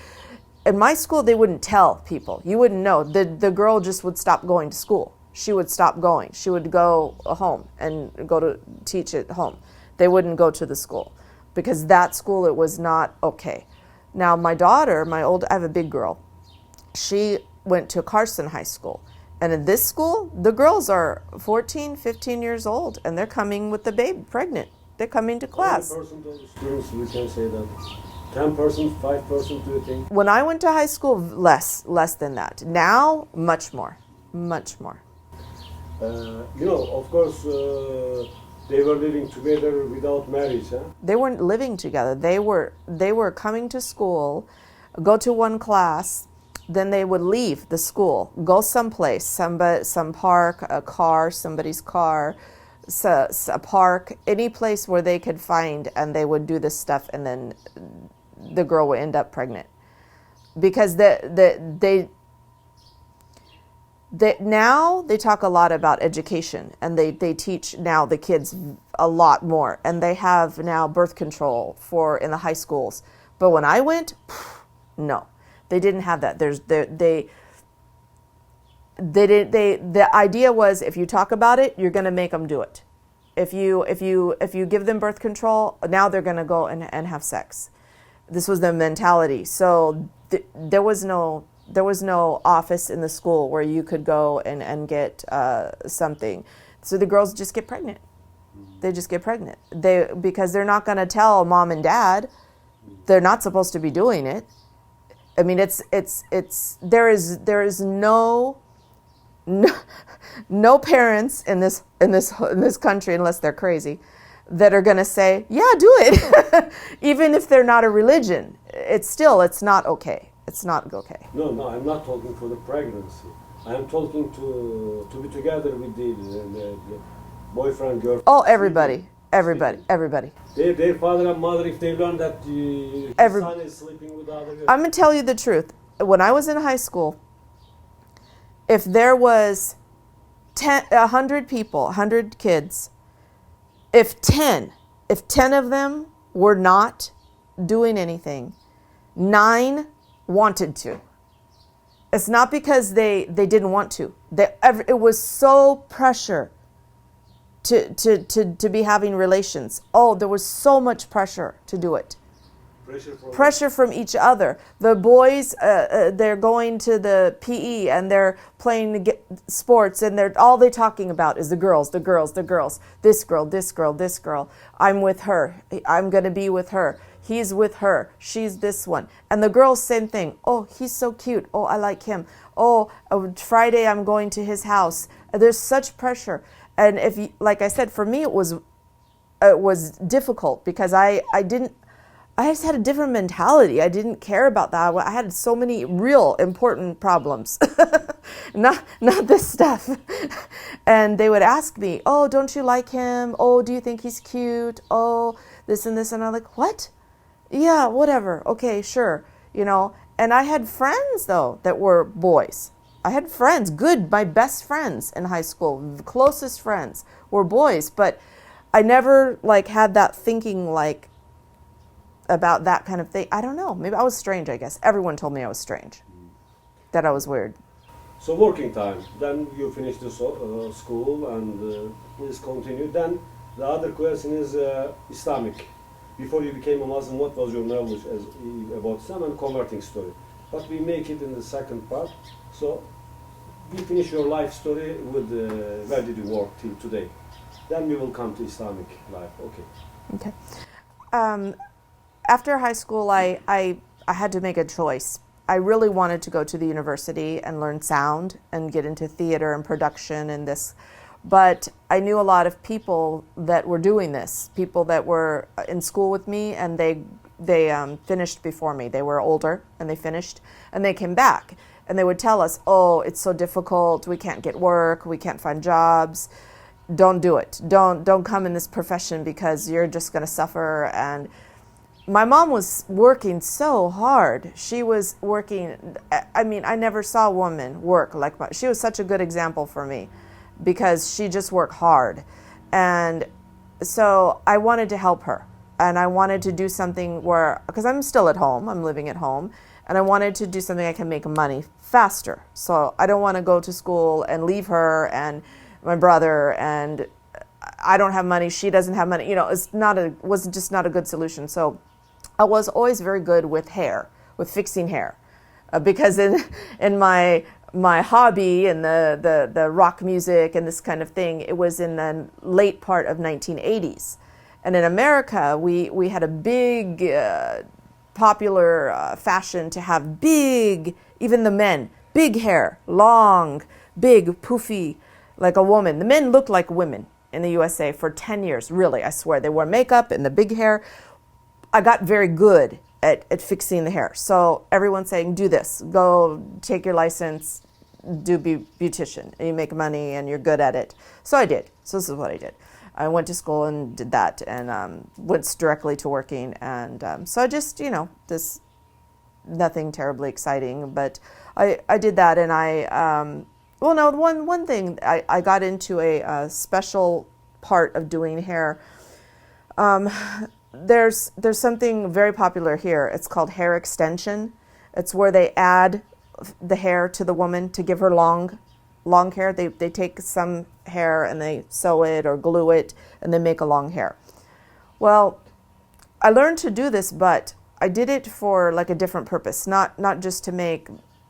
In my school, they wouldn't tell people. You wouldn't know. The girl just would stop going to school. She would stop going. She would go home and go to teach at home. They wouldn't go to the school. because that school, it was not okay. Now my daughter, I have a big girl, she went to Carson High School. And in this school, the girls are 14, 15 years old, and they're coming with the baby pregnant. They're coming to class. How many percent of the students, we can say that? 10%, 5%, do you think? When I went to high school, less than that. Now, much more. Of course, they were living together without marriage, huh? They weren't living together. They were coming to school, go to one class, then they would leave the school, go someplace, some park, a car, somebody's car, a park, any place where they could find, and they would do this stuff, and then the girl would end up pregnant. Because now they talk a lot about education, and they teach now the kids a lot more, and they have now birth control in the high schools. But when I went, no. They didn't have that. The idea was, if you talk about it, you're going to make them do it. If you give them birth control, now they're going to go and have sex. This was the mentality. So there was no office in the school where you could go and get something. So the girls just get pregnant. They just get pregnant. Because they're not going to tell mom and dad. They're not supposed to be doing it. I mean, there is no parents in this country, unless they're crazy, that are going to say, yeah, do it. Even if they're not a religion, it's not okay. It's not okay. No, I'm not talking for the pregnancy. I'm talking to be together with the boyfriend, girlfriend. Oh, everybody. Their father and mother, if they learn that the son is sleeping with other girls. I'm going to tell you the truth. When I was in high school, if there was 100 people, 100 kids, if 10 of them were not doing anything, 9 wanted to. It's not because they didn't want to. It was so pressure to be having relations. Oh, there was so much pressure to do it. Pressure from each other. The boys, they're going to the PE and they're playing sports, and all they're talking about is the girls. This girl. I'm with her. I'm going to be with her. He's with her. She's this one. And the girls, same thing. Oh, he's so cute. Oh, I like him. Oh, Friday I'm going to his house. There's such pressure. And like I said, for me it was difficult because I just had a different mentality. I didn't care about that. I had so many real important problems, not this stuff. And they would ask me, "Oh, don't you like him? Oh, do you think he's cute? Oh, this and this." And I'm like, "What? Yeah, whatever. Okay, sure." And I had friends though that were boys. I had friends, my best friends in high school, the closest friends were boys, but I never had that thinking about that kind of thing. I don't know. Maybe I was strange, I guess. Everyone told me I was strange, that I was weird. So working time, then you finish the school and please continue. Then the other question is Islamic. Before you became a Muslim, what was your knowledge about Islam and converting story? But we make it in the second part. So we finish your life story with where did you work till today. Then we will come to Islamic life. Okay. After high school, I had to make a choice. I really wanted to go to the university and learn sound and get into theater and production and this. But I knew a lot of people that were doing this, people that were in school with me, and they finished before me. They were older and they finished and they came back. And they would tell us, oh, it's so difficult, we can't get work, we can't find jobs, don't do it. Don't come in this profession because you're just going to suffer. And my mom was working so hard. She was working, I mean, I never saw a woman work like she was such a good example for me because she just worked hard. And so I wanted to help her. And I wanted to do something because I'm still at home, I'm living at home, and I wanted to do something I can make money faster. So I don't want to go to school and leave her and my brother, and I don't have money, she doesn't have money. Was just not a good solution. So I was always very good with hair, with fixing hair, because in my hobby and the rock music and this kind of thing, it was in the late part of 1980s. And in America, we had a big popular fashion to have big, even the men, big hair, long, big, poofy, like a woman. The men looked like women in the USA for 10 years, really, I swear. They wore makeup and the big hair. I got very good at fixing the hair. So everyone's saying, do this, go take your license, do beautician. You make money and you're good at it. So I did. So this is what I did. I went to school and did that, and went directly to working. And so I just, this, nothing terribly exciting, but I did that. And one thing, I got into a special part of doing hair. There's something very popular here. It's called hair extension. It's where they add the hair to the woman to give her long hair. They take some hair and they sew it or glue it and they make a long hair. Well, I learned to do this, but I did it for like a different purpose, not just to make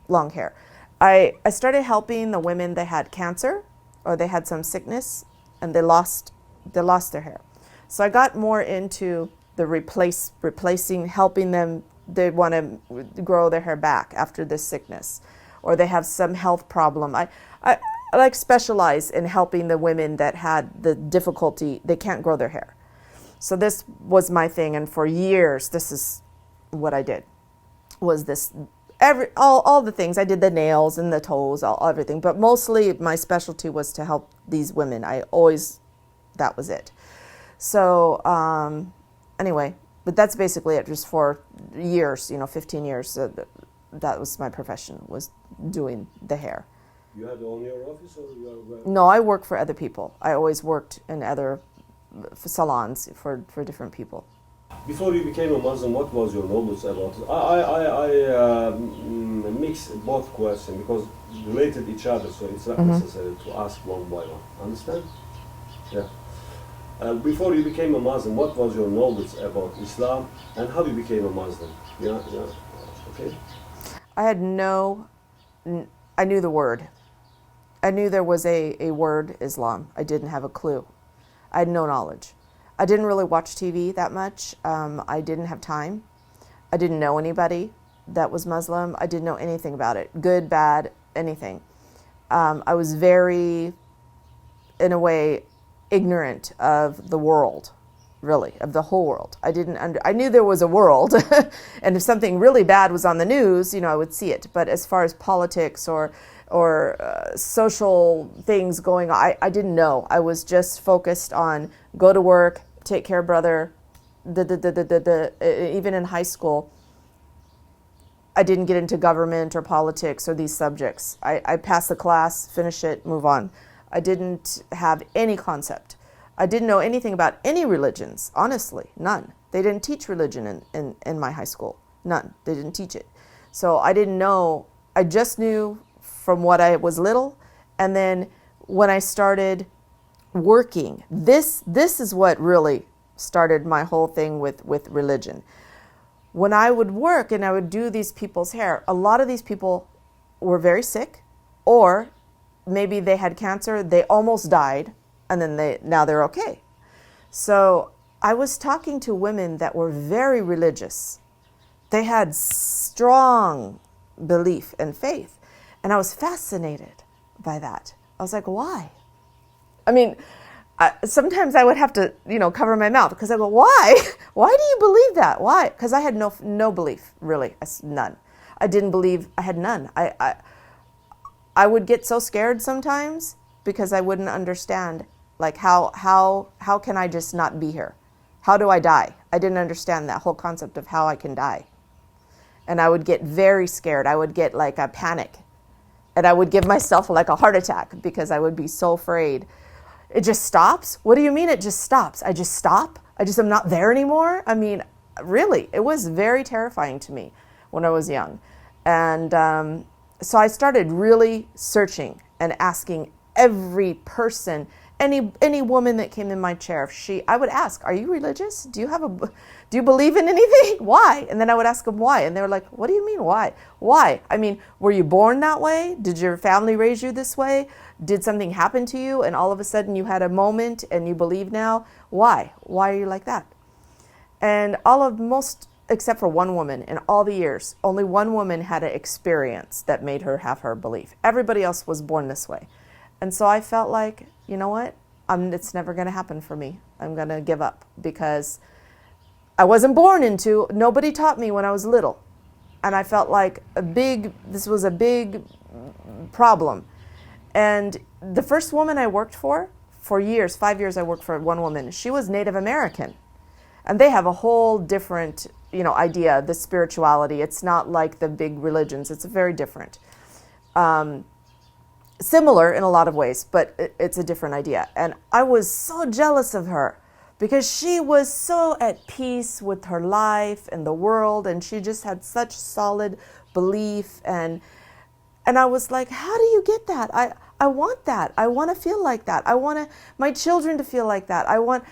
long hair. I started helping the women that had cancer or they had some sickness and they lost their hair. So I got more into the replacing, helping them. They want to grow their hair back after this sickness, or they have some health problem. I like specialize in helping the women that had the difficulty, they can't grow their hair. So this was my thing, and for years, this is what I did, was this, all the things. I did the nails and the toes, everything, but mostly my specialty was to help these women. That was it. So anyway, but that's basically it, just for years, 15 years, that was my profession, was doing the hair. You had only your office, or you are? No, I work for other people. I always worked in other salons for different people. Before you became a Muslim, what was your knowledge about it? I mix both questions because related each other, so it's not necessary to ask one by one. Understand? Yeah. Before you became a Muslim, what was your knowledge about Islam and how you became a Muslim? Yeah, okay. I knew the word. I knew there was a word, Islam. I didn't have a clue. I had no knowledge. I didn't really watch TV that much. I didn't have time. I didn't know anybody that was Muslim. I didn't know anything about it, good, bad, anything. I was very, in a way, ignorant of the world, really, of the whole world. I knew there was a world, and if something really bad was on the news, I would see it. But as far as politics or social things going on, I didn't know. I was just focused on go to work, take care of brother. Even in high school, I didn't get into government or politics or these subjects. I passed the class, finish it, move on. I didn't have any concept. I didn't know anything about any religions, honestly, none. They didn't teach religion in my high school, none. They didn't teach it. So I didn't know, I just knew from what I was little, and then when I started working, this is what really started my whole thing with religion. When I would work and I would do these people's hair, a lot of these people were very sick, or maybe they had cancer, they almost died, and then now they're okay. So I was talking to women that were very religious. They had strong belief and faith, and I was fascinated by that. I was like, why? I mean, sometimes I would have to, cover my mouth because I go, why? Why do you believe that? Why? Because I had no belief, really, none. I didn't believe, I had none. I would get so scared sometimes because I wouldn't understand, like, how can I just not be here? How do I die? I didn't understand that whole concept of how I can die. And I would get very scared. I would get like a panic. And I would give myself like a heart attack because I would be so afraid. It just stops? What do you mean it just stops? I just stop? I'm not there anymore? I mean, really, it was very terrifying to me when I was young. And so I started really searching and asking every person, any woman that came in my chair, I would ask, are you religious? Do you believe in anything? Why? And then I would ask them why. And they were like, what do you mean why? Why? I mean, were you born that way? Did your family raise you this way? Did something happen to you and all of a sudden you had a moment and you believe now? Why? Why are you like that? And except for one woman in all the years, only one woman had an experience that made her have her belief. Everybody else was born this way. And so I felt like, you know what? It's never going to happen for me. I'm going to give up because I wasn't born into, nobody taught me when I was little. And I felt like this was a big problem. And the first woman I worked for years, 5 years I worked for one woman, she was Native American. And they have a whole different, idea, the spirituality. It's not like the big religions. It's very different. Similar in a lot of ways, but it's a different idea. And I was so jealous of her because she was so at peace with her life and the world, and she just had such solid belief. And I was like, how do you get that? I want that. I want to feel like that. I want my children to feel like that. I want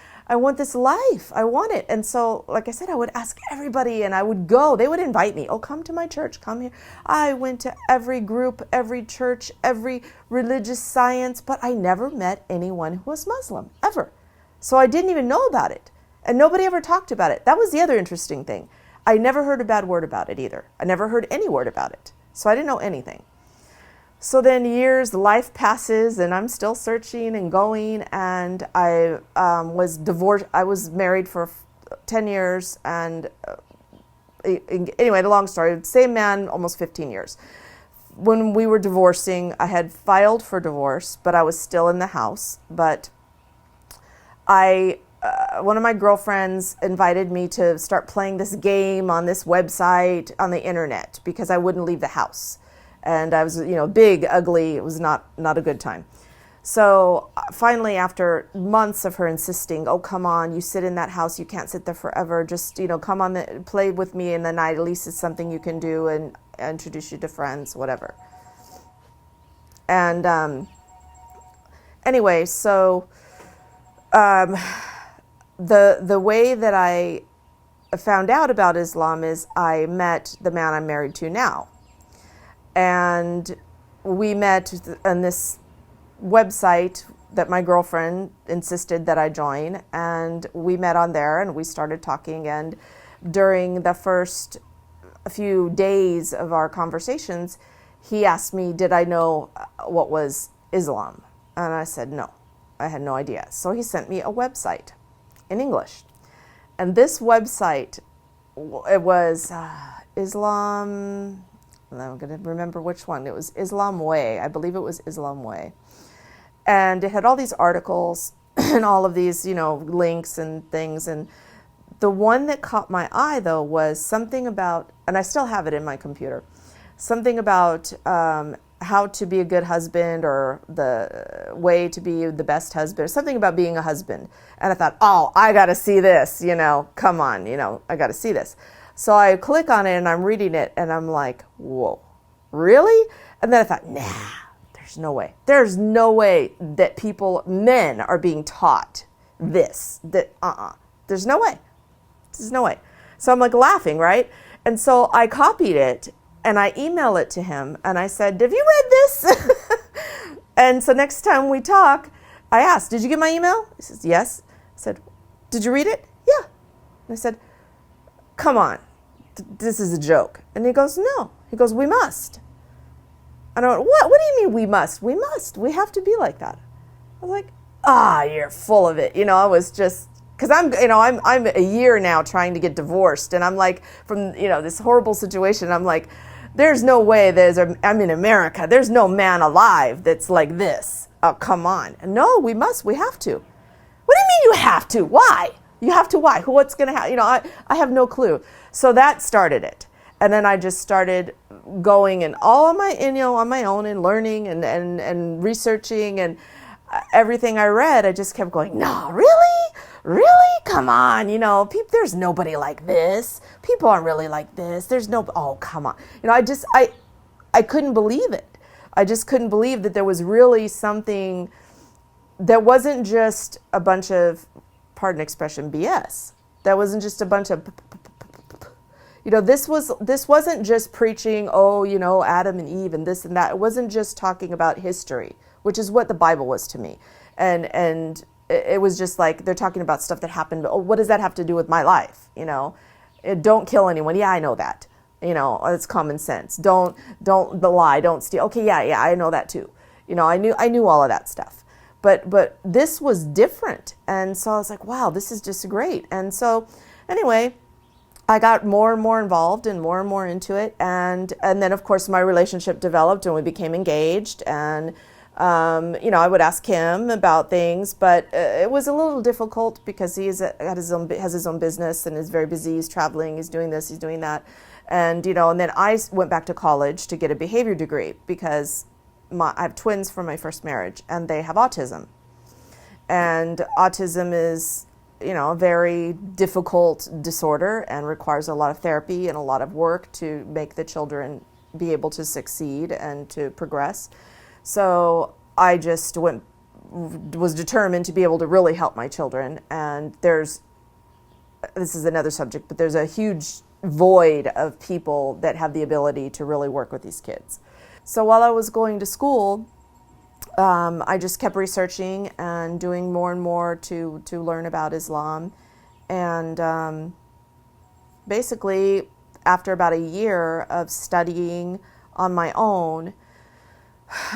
this life. I want it. And so, like I said, I would ask everybody and I would go. They would invite me. Oh, come to my church. Come here. I went to every group, every church, every religious science, but I never met anyone who was Muslim, ever. So I didn't even know about it. And nobody ever talked about it. That was the other interesting thing. I never heard a bad word about it either. I never heard any word about it. So I didn't know anything. So then life passes, and I'm still searching and going, and I was divorced. I was married for 10 years, and anyway, the long story, same man, almost 15 years. When we were divorcing, I had filed for divorce, but I was still in the house. But one of my girlfriends invited me to start playing this game on this website on the internet because I wouldn't leave the house. And I was, big, ugly. It was not a good time. So finally, after months of her insisting, oh, come on, you sit in that house. You can't sit there forever. Just, come on, play with me in the night. At least it's something you can do and introduce you to friends, whatever. And anyway, so the way that I found out about Islam is I met the man I'm married to now. And we met on this website that my girlfriend insisted that I join, and we met on there and we started talking. And during the first few days of our conversations, he asked me, did I know what was Islam? And I said, no, I had no idea. So he sent me a website in English. And this website, it was Islam... I'm going to remember which one. It was Islam Way. I believe it was Islam Way. And it had all these articles and all of these, links and things. And the one that caught my eye, though, was something about, and I still have it in my computer, something about how to be a good husband or the way to be the best husband, something about being a husband. And I thought, oh, I got to see this, come on, I got to see this. So I click on it and I'm reading it and I'm like, whoa, really? And then I thought, nah, there's no way. There's no way that men are being taught this, There's no way. There's no way. So I'm like laughing, right? And so I copied it and I emailed it to him and I said, have you read this? And so next time we talk, I asked, did you get my email? He says, yes. I said, did you read it? Yeah. And I said, come on, this is a joke. And he goes, no. He goes, we must. And I went, what? What do you mean we must? We must. We have to be like that. I was like, you're full of it. I was just, because I'm a year now trying to get divorced. And I'm like, from, this horrible situation, I'm like, there's no way I'm in America. There's no man alive that's like this. Oh, come on. No, we must. We have to. What do you mean you have to? Why? You have to, why? What's going to happen? I have no clue. So that started it. And then I just started going and all on my, on my own and learning and researching and everything I read, I just kept going, no, really? Really? Come on. There's nobody like this. People aren't really like this. Oh, come on. I couldn't believe it. I just couldn't believe that there was really something there wasn't just a bunch of, pardon expression, BS. That wasn't just a bunch of, this wasn't just preaching, Adam and Eve and this and that. It wasn't just talking about history, which is what the Bible was to me. And it was just like, they're talking about stuff that happened. Oh, what does that have to do with my life? Don't kill anyone. Yeah, I know that. It's common sense. Don't lie, don't steal. Okay, yeah, I know that too. I knew all of that stuff. But this was different. And so I was like, wow, this is just great. And so anyway, I got more and more involved and more into it. And then of course my relationship developed and we became engaged. And I would ask him about things, but it was a little difficult because he has his own business and is very busy. He's traveling, he's doing this, he's doing that. And, and then I went back to college to get a behavior degree because I have twins from my first marriage and they have autism. And autism is, a very difficult disorder and requires a lot of therapy and a lot of work to make the children be able to succeed and to progress. So I just was determined to be able to really help my children. And this is another subject, but there's a huge void of people that have the ability to really work with these kids. So while I was going to school, I just kept researching and doing more and more to learn about Islam. And basically, after about a year of studying on my own,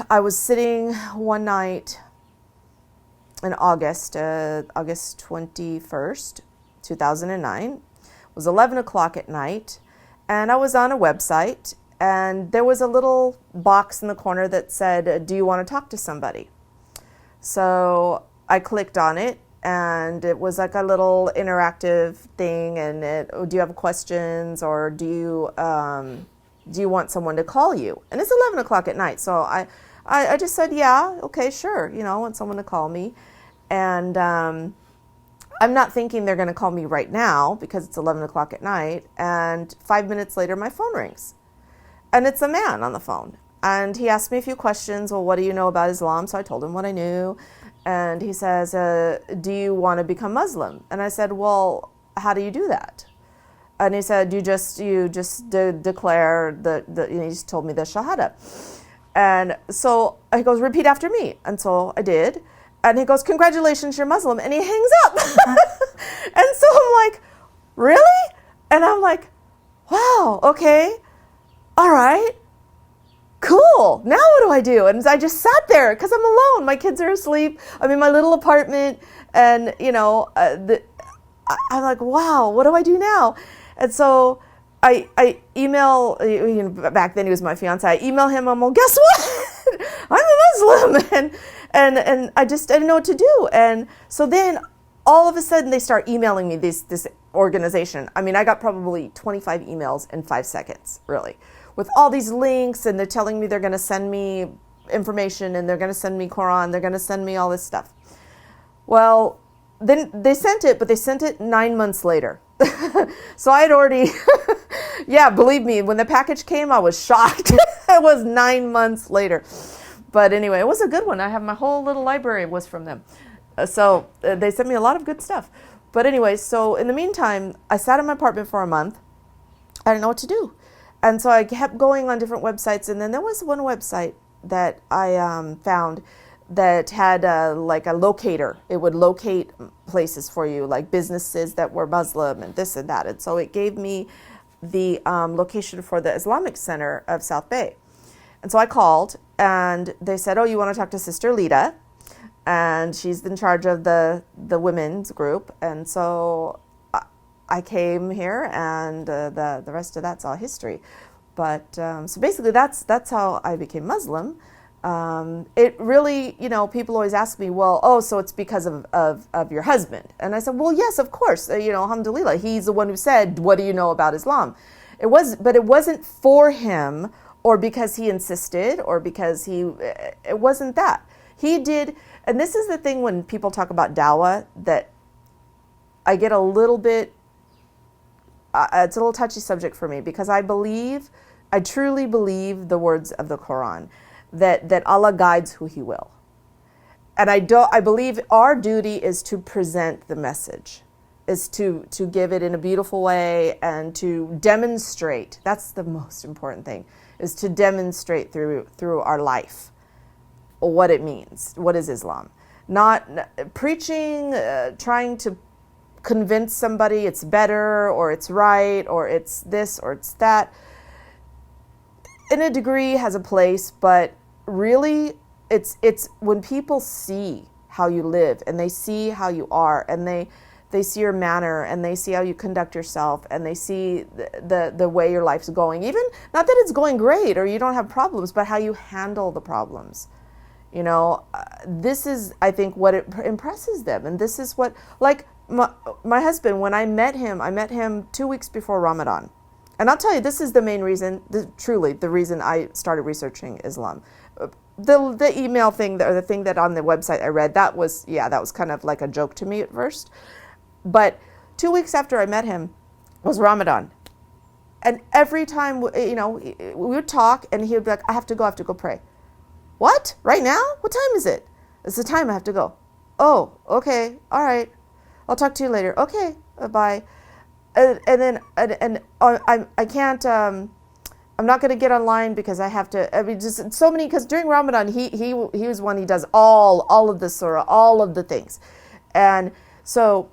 I was sitting one night in August 21st, 2009. It was 11 o'clock at night, and I was on a website, and there was a little box in the corner that said, do you want to talk to somebody? So I clicked on it, and it was like a little interactive thing, and do you have questions, or do you want someone to call you? And it's 11 o'clock at night, so I just said, yeah, okay, sure, I want someone to call me. And I'm not thinking they're going to call me right now because it's 11 o'clock at night. And 5 minutes later, my phone rings. And it's a man on the phone. And he asked me a few questions. Well, what do you know about Islam? So I told him what I knew. And he says, do you want to become Muslim? And I said, well, how do you do that? And he said, you just declare he just told me the Shahada. And so he goes, repeat after me. And so I did. And he goes, congratulations, you're Muslim. And he hangs up. And so I'm like, really? And I'm like, wow, okay, all right, cool. Now what do I do? And I just sat there because I'm alone. My kids are asleep. I'm in my little apartment. And, I'm like, wow, what do I do now? And so I email, back then he was my fiance, I email him, I'm like, guess what? I'm a Muslim. And I didn't know what to do. And so then all of a sudden they start emailing me this organization. I mean, I got probably 25 emails in 5 seconds, really, with all these links, and they're telling me they're going to send me information, and they're going to send me Quran, they're going to send me all this stuff. Well, then they sent it, but they sent it 9 months later. So I had already, yeah, believe me, when the package came, I was shocked. It was 9 months later. But anyway, it was a good one. I have my whole little library was from them. So they sent me a lot of good stuff. But anyway, so in the meantime, I sat in my apartment for a month. I didn't know what to do. And so I kept going on different websites. And then there was one website that I found that had like a locator. It would locate places for you, like businesses that were Muslim and this and that. And so it gave me the location for the Islamic Center of South Bay. And so I called, and they said, oh, you want to talk to Sister Lita? And she's in charge of the women's group. And so I came here, and the rest of that's all history. But so basically that's how I became Muslim. It really, people always ask me, well, oh, so it's because of your husband. And I said, well, yes, of course. Alhamdulillah, he's the one who said, what do you know about Islam? But it wasn't for him, or because he insisted, or because it wasn't that. He did, and this is the thing when people talk about dawah, that I get a little bit, it's a little touchy subject for me, because I truly believe the words of the Quran, that Allah guides who He will. and I believe our duty is to present the message, is to give it in a beautiful way and to demonstrate. That's the most important thing, is to demonstrate through our life what it means. What is Islam? Not preaching, trying to convince somebody it's better or it's right or it's this or it's that. In a degree has a place, but really it's when people see how you live and they see how you are and they see your manner and they see how you conduct yourself and they see the way your life's going. Even not that it's going great or you don't have problems, but how you handle the problems. You know, this is, I think, what it impresses them. And this is what, like my husband, when I met him 2 weeks before Ramadan. And I'll tell you, this is the main reason, truly the reason I started researching Islam. The email thing, or the thing that on the website I read, that was kind of like a joke to me at first. But 2 weeks after I met him was Ramadan. And every time, you know, we would talk and he would be like, I have to go pray. What? Right now? What time is it? It's the time I have to go. Oh, okay. All right. I'll talk to you later. Okay. Bye. And then I can't, I'm not going to get online because I have to, I mean, just so many, because during Ramadan, he was one, he does all of the surah, all of the things. And so,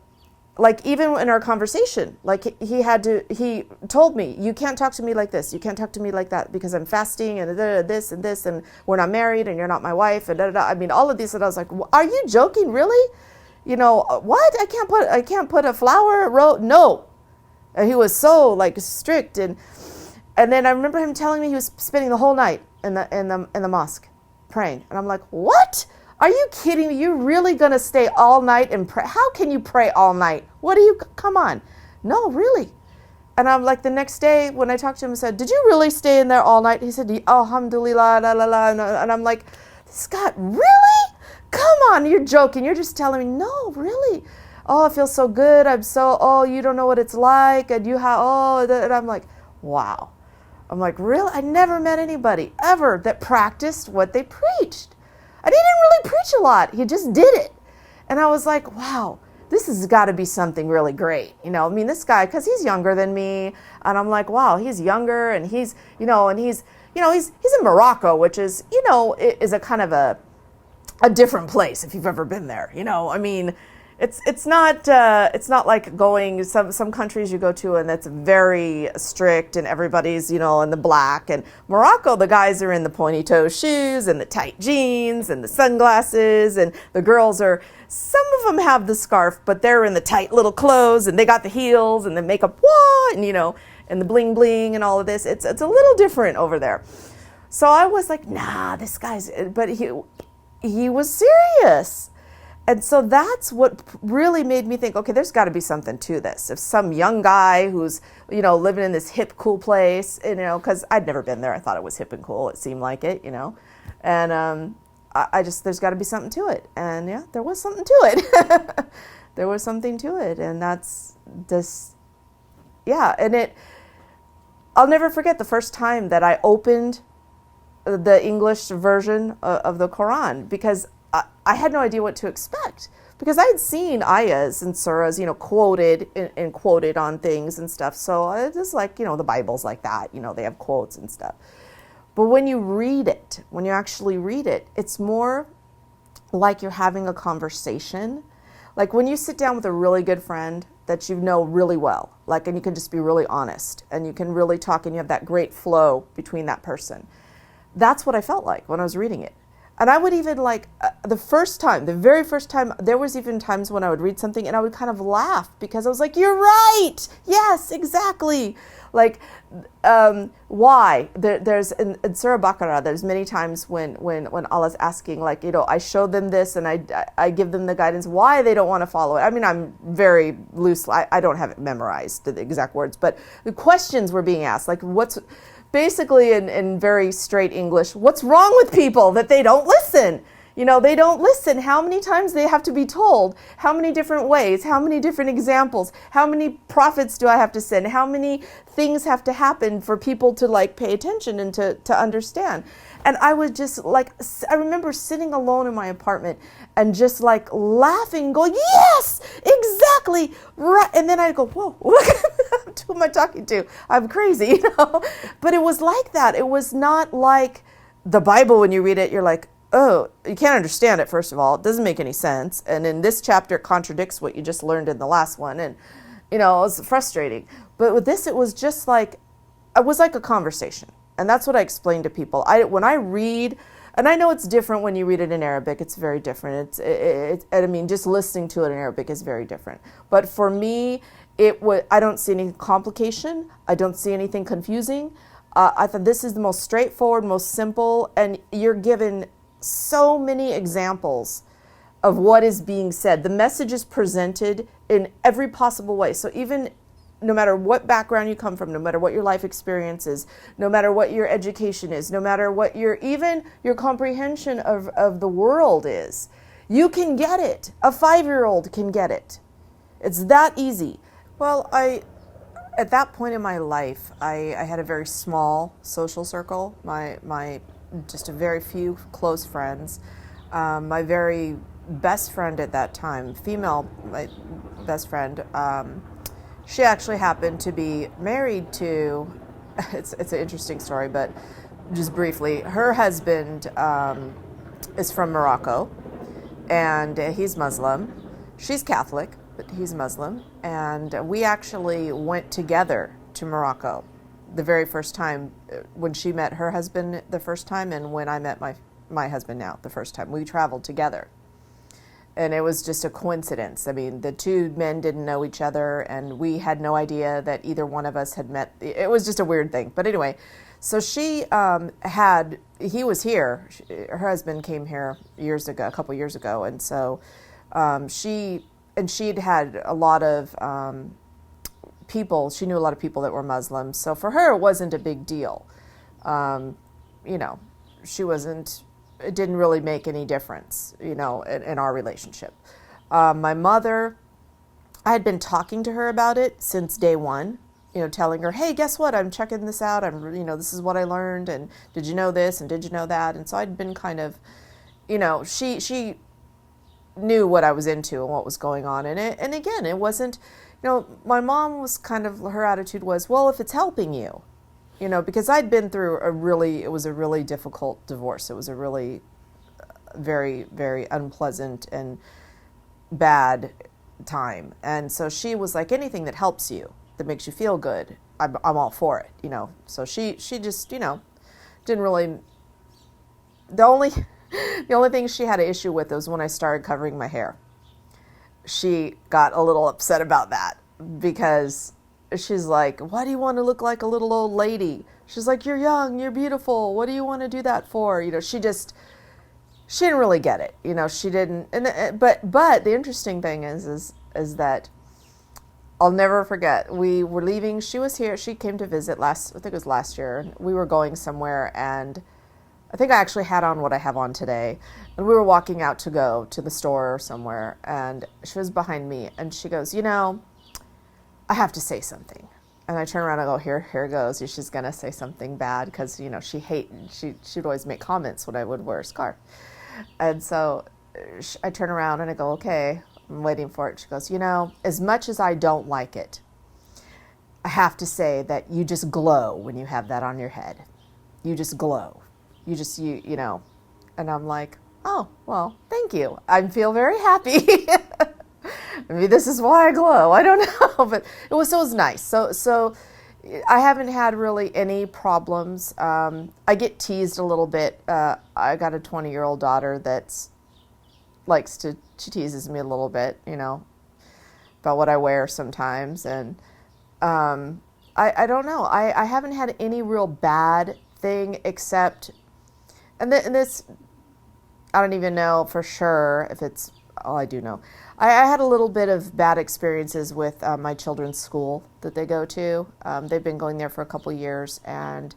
like, even in our conversation, like, he told me, you can't talk to me like this, you can't talk to me like that, because I'm fasting, and this and this, and we're not married, and you're not my wife, and I mean, all of these, and I was like, are you joking, really? You know, what? I can't put a flower, no. And he was so, like, strict, and then I remember him telling me he was spending the whole night in the mosque praying, and I'm like, what? Are you kidding me? You're really going to stay all night and pray? How can you pray all night? Come on. No, really. And I'm like, the next day when I talked to him, I said, did you really stay in there all night? He said, alhamdulillah, la la la. And I'm like, Scott, really? Come on, you're joking. You're just telling me, no, really. Oh, I feel so good. You don't know what it's like. And and I'm like, wow. I'm like, really? I never met anybody ever that practiced what they preached. And he didn't really preach a lot. He just did it. And I was like, wow, this has got to be something really great. You know, I mean, this guy, because he's younger than me. And I'm like, wow, he's younger and he's in Morocco, which is, you know, is a kind of a different place if you've ever been there. You know, I mean, it's not like going some countries you go to and that's very strict and everybody's, you know, in the black. And Morocco, the guys are in the pointy toe shoes and the tight jeans and the sunglasses, and the girls some of them have the scarf, but they're in the tight little clothes and they got the heels and the makeup, and, you know, and the bling bling and all of this. It's a little different over there. So I was like, nah, this guy's, but he was serious. And so that's what really made me think, okay, there's got to be something to this. If some young guy who's, you know, living in this hip, cool place, you know, because I'd never been there. I thought it was hip and cool. It seemed like it, you know. And there's got to be something to it. And yeah, there was something to it. There was something to it. And that's this, yeah. And I'll never forget the first time that I opened the English version of the Quran, because I had no idea what to expect, because I had seen ayahs and surahs, you know, quoted and quoted on things and stuff. So it's just like, you know, the Bible's like that, you know, they have quotes and stuff. But when you read it, when you actually read it, it's more like you're having a conversation. Like when you sit down with a really good friend that you know really well, like, and you can just be really honest and you can really talk and you have that great flow between that person. That's what I felt like when I was reading it. And I would even like, the very first time, there was even times when I would read something and I would kind of laugh because I was like, you're right. Yes, exactly. Like, why? There's in Surah Baqarah, there's many times when Allah's asking, like, you know, I show them this and I give them the guidance, why they don't want to follow it. I mean, I'm very loose. I don't have it memorized, the exact words, but the questions were being asked, like, basically in very straight English, what's wrong with people that they don't listen? You know, they don't listen. How many times they have to be told? How many different ways? How many different examples? How many prophets do I have to send? How many things have to happen for people to like pay attention and to understand? And I was just like, I remember sitting alone in my apartment and just like laughing, going, yes, exactly, right. And then I'd go, whoa, who am I talking to? I'm crazy, you know? But it was like that. It was not like the Bible when you read it, you're like, oh, you can't understand it, first of all. It doesn't make any sense. And in this chapter, it contradicts what you just learned in the last one. And, you know, it was frustrating. But with this, it was just like, it was like a conversation. And that's what I explain to people. When I read, and I know it's different when you read it in Arabic. It's very different. I mean, just listening to it in Arabic is very different. But for me, I don't see any complication. I don't see anything confusing. I thought this is the most straightforward, most simple, and you're given so many examples of what is being said. The message is presented in every possible way. So even no matter what background you come from, no matter what your life experience is, no matter what your education is, no matter what even your comprehension of the world is, you can get it. A 5-year-old can get it. It's that easy. Well, at that point in my life, I had a very small social circle. My just a very few close friends. My very best friend at that time, my best friend, she actually happened to be married to, it's an interesting story, but just briefly, her husband is from Morocco, and he's Muslim. She's Catholic, but he's Muslim, and we actually went together to Morocco the very first time, when she met her husband the first time, and when I met my husband now the first time. We traveled together. And it was just a coincidence. I mean, the two men didn't know each other, and we had no idea that either one of us had met. It was just a weird thing. But anyway, so he was here. Her husband came here a couple years ago. And so she'd had a lot of people. She knew a lot of people that were Muslims. So for her, it wasn't a big deal. You know, it didn't really make any difference, you know, in our relationship. My mother, I had been talking to her about it since day one, you know, telling her, hey, guess what? I'm checking this out. This is what I learned. And did you know this? And did you know that? And so I'd been kind of, you know, she knew what I was into and what was going on in it. And again, it wasn't, you know, my mom was kind of, her attitude was, well, if it's helping you, you know, because I'd been through it was a really difficult divorce. It was a really very, very unpleasant and bad time. And so she was like, anything that helps you, that makes you feel good, I'm all for it, you know. So she just, you know, didn't really, the only thing she had an issue with was when I started covering my hair. She got a little upset about that because she's like, why do you want to look like a little old lady? She's like, you're young, you're beautiful. What do you want to do that for? You know, she didn't really get it. You know, she didn't. But the interesting thing is that I'll never forget. We were leaving. She was here. She came to visit I think it was last year. We were going somewhere, and I think I actually had on what I have on today. And we were walking out to go to the store or somewhere, and she was behind me, and she goes, you know, I have to say something. And I turn around and go, here it goes. She's going to say something bad because, you know, she'd always make comments when I would wear a scarf. And so I turn around and I go, okay, I'm waiting for it. She goes, you know, as much as I don't like it, I have to say that you just glow when you have that on your head. You just glow. You know. And I'm like, oh, well, thank you. I feel very happy. Maybe this is why I glow. I don't know, but it was nice. So I haven't had really any problems. I get teased a little bit. I got a 20-year-old daughter she teases me a little bit, you know, about what I wear sometimes. And I don't know. I haven't had any real bad thing except, and this, I don't even know for sure if it's, all I do know. I had a little bit of bad experiences with my children's school that they go to. They've been going there for a couple years, and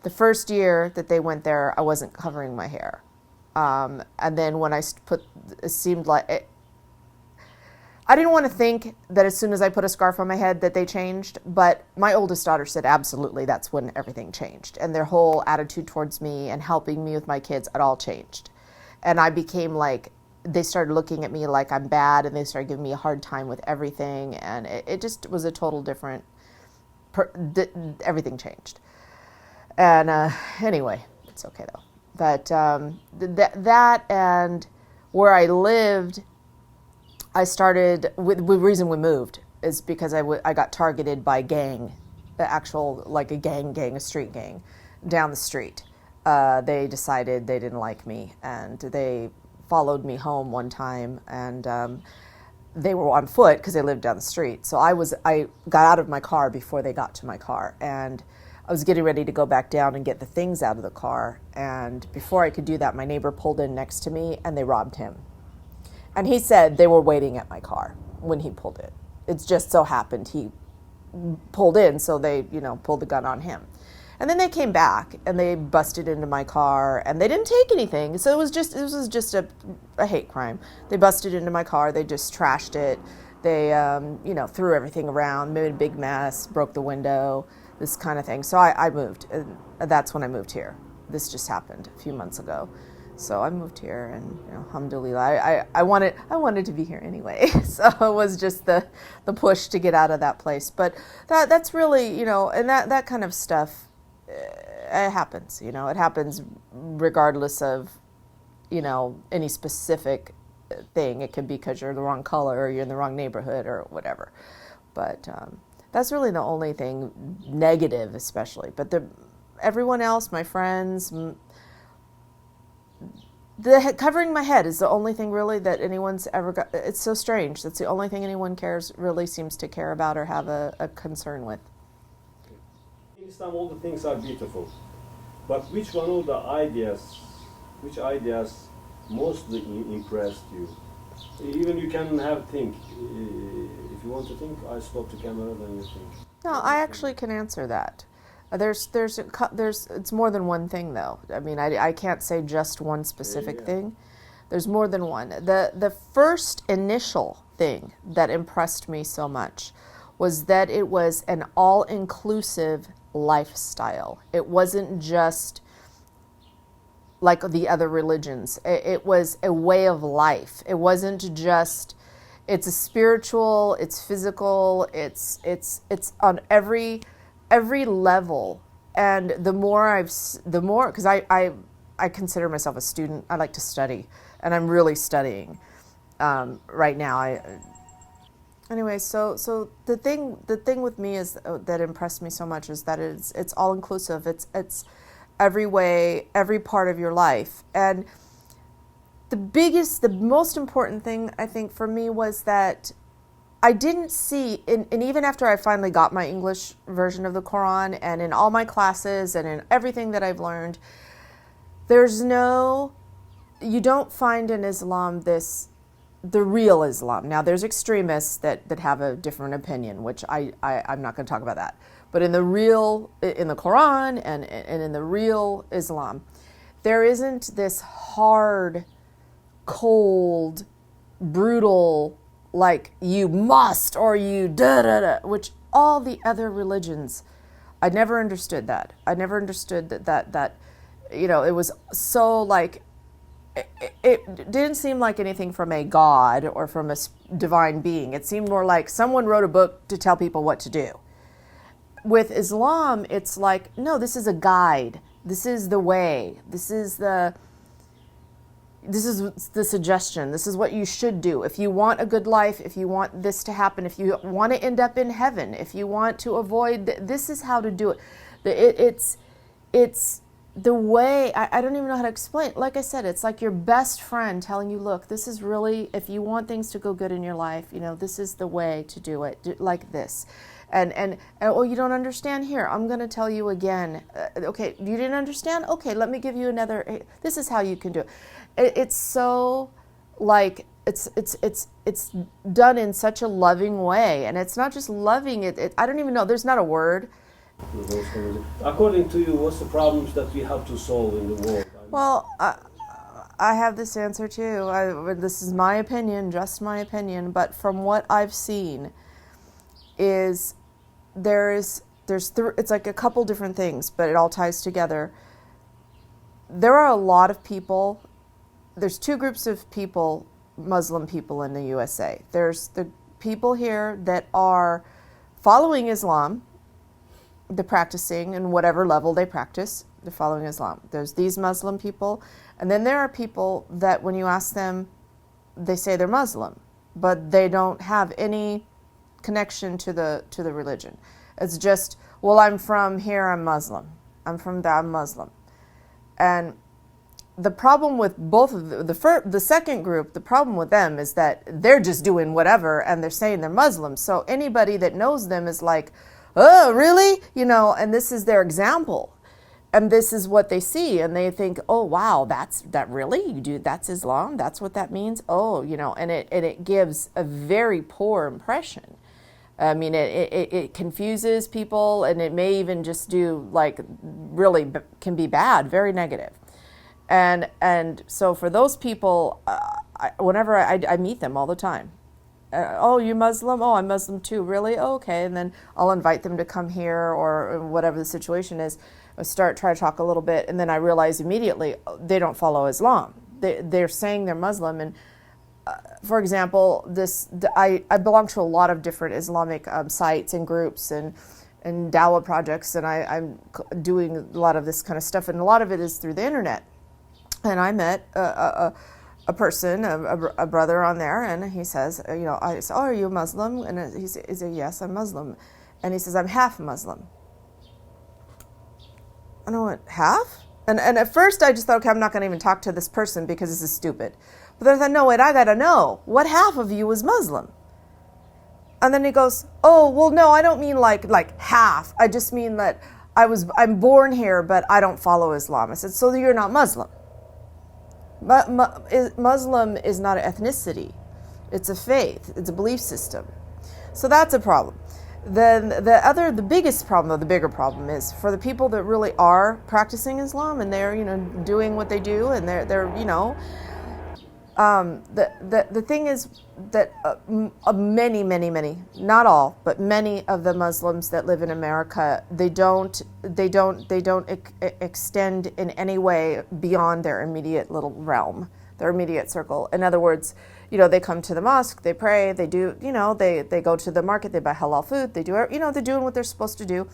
the first year that they went there, I wasn't covering my hair. And then when it seemed like I didn't want to think that as soon as I put a scarf on my head that they changed, but my oldest daughter said absolutely that's when everything changed. And their whole attitude towards me and helping me with my kids, it all changed. And I became like, they started looking at me like I'm bad, and they started giving me a hard time with everything. And it just was a total different, everything changed. And anyway, it's okay though. But that and where I lived, I started, the reason we moved is because I got targeted by gang, like a street gang down the street. They decided they didn't like me, and they followed me home one time, and they were on foot because they lived down the street. So I got out of my car before they got to my car, and I was getting ready to go back down and get the things out of the car. And before I could do that, my neighbor pulled in next to me and they robbed him. And he said they were waiting at my car when he pulled in. It just so happened he pulled in, so they, pulled the gun on him. And then they came back and they busted into my car, and they didn't take anything. So it was just a hate crime. They busted into my car. They just trashed it. They, threw everything around, made a big mess, broke the window, this kind of thing. So I moved. And that's when I moved here. This just happened a few months ago. So I moved here, and alhamdulillah, I wanted to be here anyway. So it was just the push to get out of that place. But that's really, and that kind of stuff, it happens. It happens regardless of, any specific thing. It could be because you're the wrong color, or you're in the wrong neighborhood, or whatever. But that's really the only thing negative, especially. But everyone else, my friends. Covering my head is the only thing really that anyone's ever got. It's so strange. That's the only thing anyone seems to care about or have a concern with. In Islam, all the things are beautiful, but which ideas mostly impressed you? Even you can think. If you want to think, I stop the camera, then you think. No, I actually can answer that. It's more than one thing though. I mean, I can't say just one specific thing. There's more than one. The first initial thing that impressed me so much was that it was an all-inclusive lifestyle. It wasn't just like the other religions. It was a way of life. It wasn't just, it's a spiritual, it's physical, it's on every level. And the more, because I consider myself a student. I like to study, and I'm really studying right now. Anyway, so the thing with me is that impressed me so much is that it's all inclusive. It's every way, every part of your life. And the most important thing I think for me was that I didn't see, and even after I finally got my English version of the Quran, and in all my classes and in everything that I've learned, you don't find in Islam the real Islam. Now there's extremists that have a different opinion, which I'm not going to talk about that. But in the Quran and in the real Islam, there isn't this hard, cold, brutal, like you must or you da-da-da, which all the other religions, I never understood that. I never understood that it was so like, it didn't seem like anything from a God or from a divine being. It seemed more like someone wrote a book to tell people what to do. With Islam, it's like, no, this is a guide. This is the way. This is the suggestion. This is what you should do. If you want a good life, if you want this to happen, if you want to end up in heaven, if you want to avoid, this is how to do it. It's the way, I don't even know how to explain. Like I said, it's like your best friend telling you, look, this is really, if you want things to go good in your life, this is the way to do it, like this. And oh, you don't understand? Here, I'm going to tell you again. Okay, you didn't understand? Okay, let me give you another. This is how you can do it. It's so like it's done in such a loving way, and it's not just loving. I don't even know. There's not a word. According to you, what's the problems that we have to solve in the world? Well, I have this answer too. This is my opinion, just my opinion, but from what I've seen is it's like a couple different things, but it all ties together. There are a lot of people, there's two groups of people, Muslim people in the USA. There's the people here that are following Islam, they're practicing in whatever level they practice, they're following Islam. There's these Muslim people, and then there are people that when you ask them, they say they're Muslim, but they don't have any connection to the religion. It's just, well, I'm from here, I'm Muslim. I'm from there, I'm Muslim. And the problem with both of the second group, the problem with them is that they're just doing whatever and they're saying they're Muslim. So anybody that knows them is like, oh, really? You know, and this is their example. And this is what they see. And they think, oh, wow, that really? You do, that's Islam? That's what that means? Oh, you know, and it gives a very poor impression. I mean, it confuses people, and it may even just do, like, really can be bad, very negative. And so for those people, whenever I meet them all the time, oh, you Muslim? Oh, I'm Muslim too. Really? Oh, okay. And then I'll invite them to come here or whatever the situation is. I try to talk a little bit, and then I realize immediately they don't follow Islam. They're saying they're Muslim, and for example, I belong to a lot of different Islamic sites and groups and dawah projects, and I'm doing a lot of this kind of stuff, and a lot of it is through the internet. And I met a person, a brother on there, and he says, you know, I said, oh, are you a Muslim? And he said, yes, I'm Muslim. And he says, I'm half Muslim. And I went, half? And at first I just thought, okay, I'm not going to even talk to this person because this is stupid. But then I thought, no, wait, I got to know. What half of you is Muslim? And then he goes, oh, well, no, I don't mean like half. I just mean that I'm born here, but I don't follow Islam. I said, so you're not Muslim. But Muslim is not an ethnicity. It's a faith. It's a belief system. So that's a problem. Then the biggest problem, or the bigger problem, is for the people that really are practicing Islam and they're, you know, doing what they do, and they're you know, the thing is that many, not all, but many of the Muslims that live in America, they don't extend in any way beyond their immediate little realm, their immediate circle. In other words, you know, they come to the mosque, they pray, they do, you know, they go to the market, they buy halal food, they do, you know, they're doing what they're supposed to do.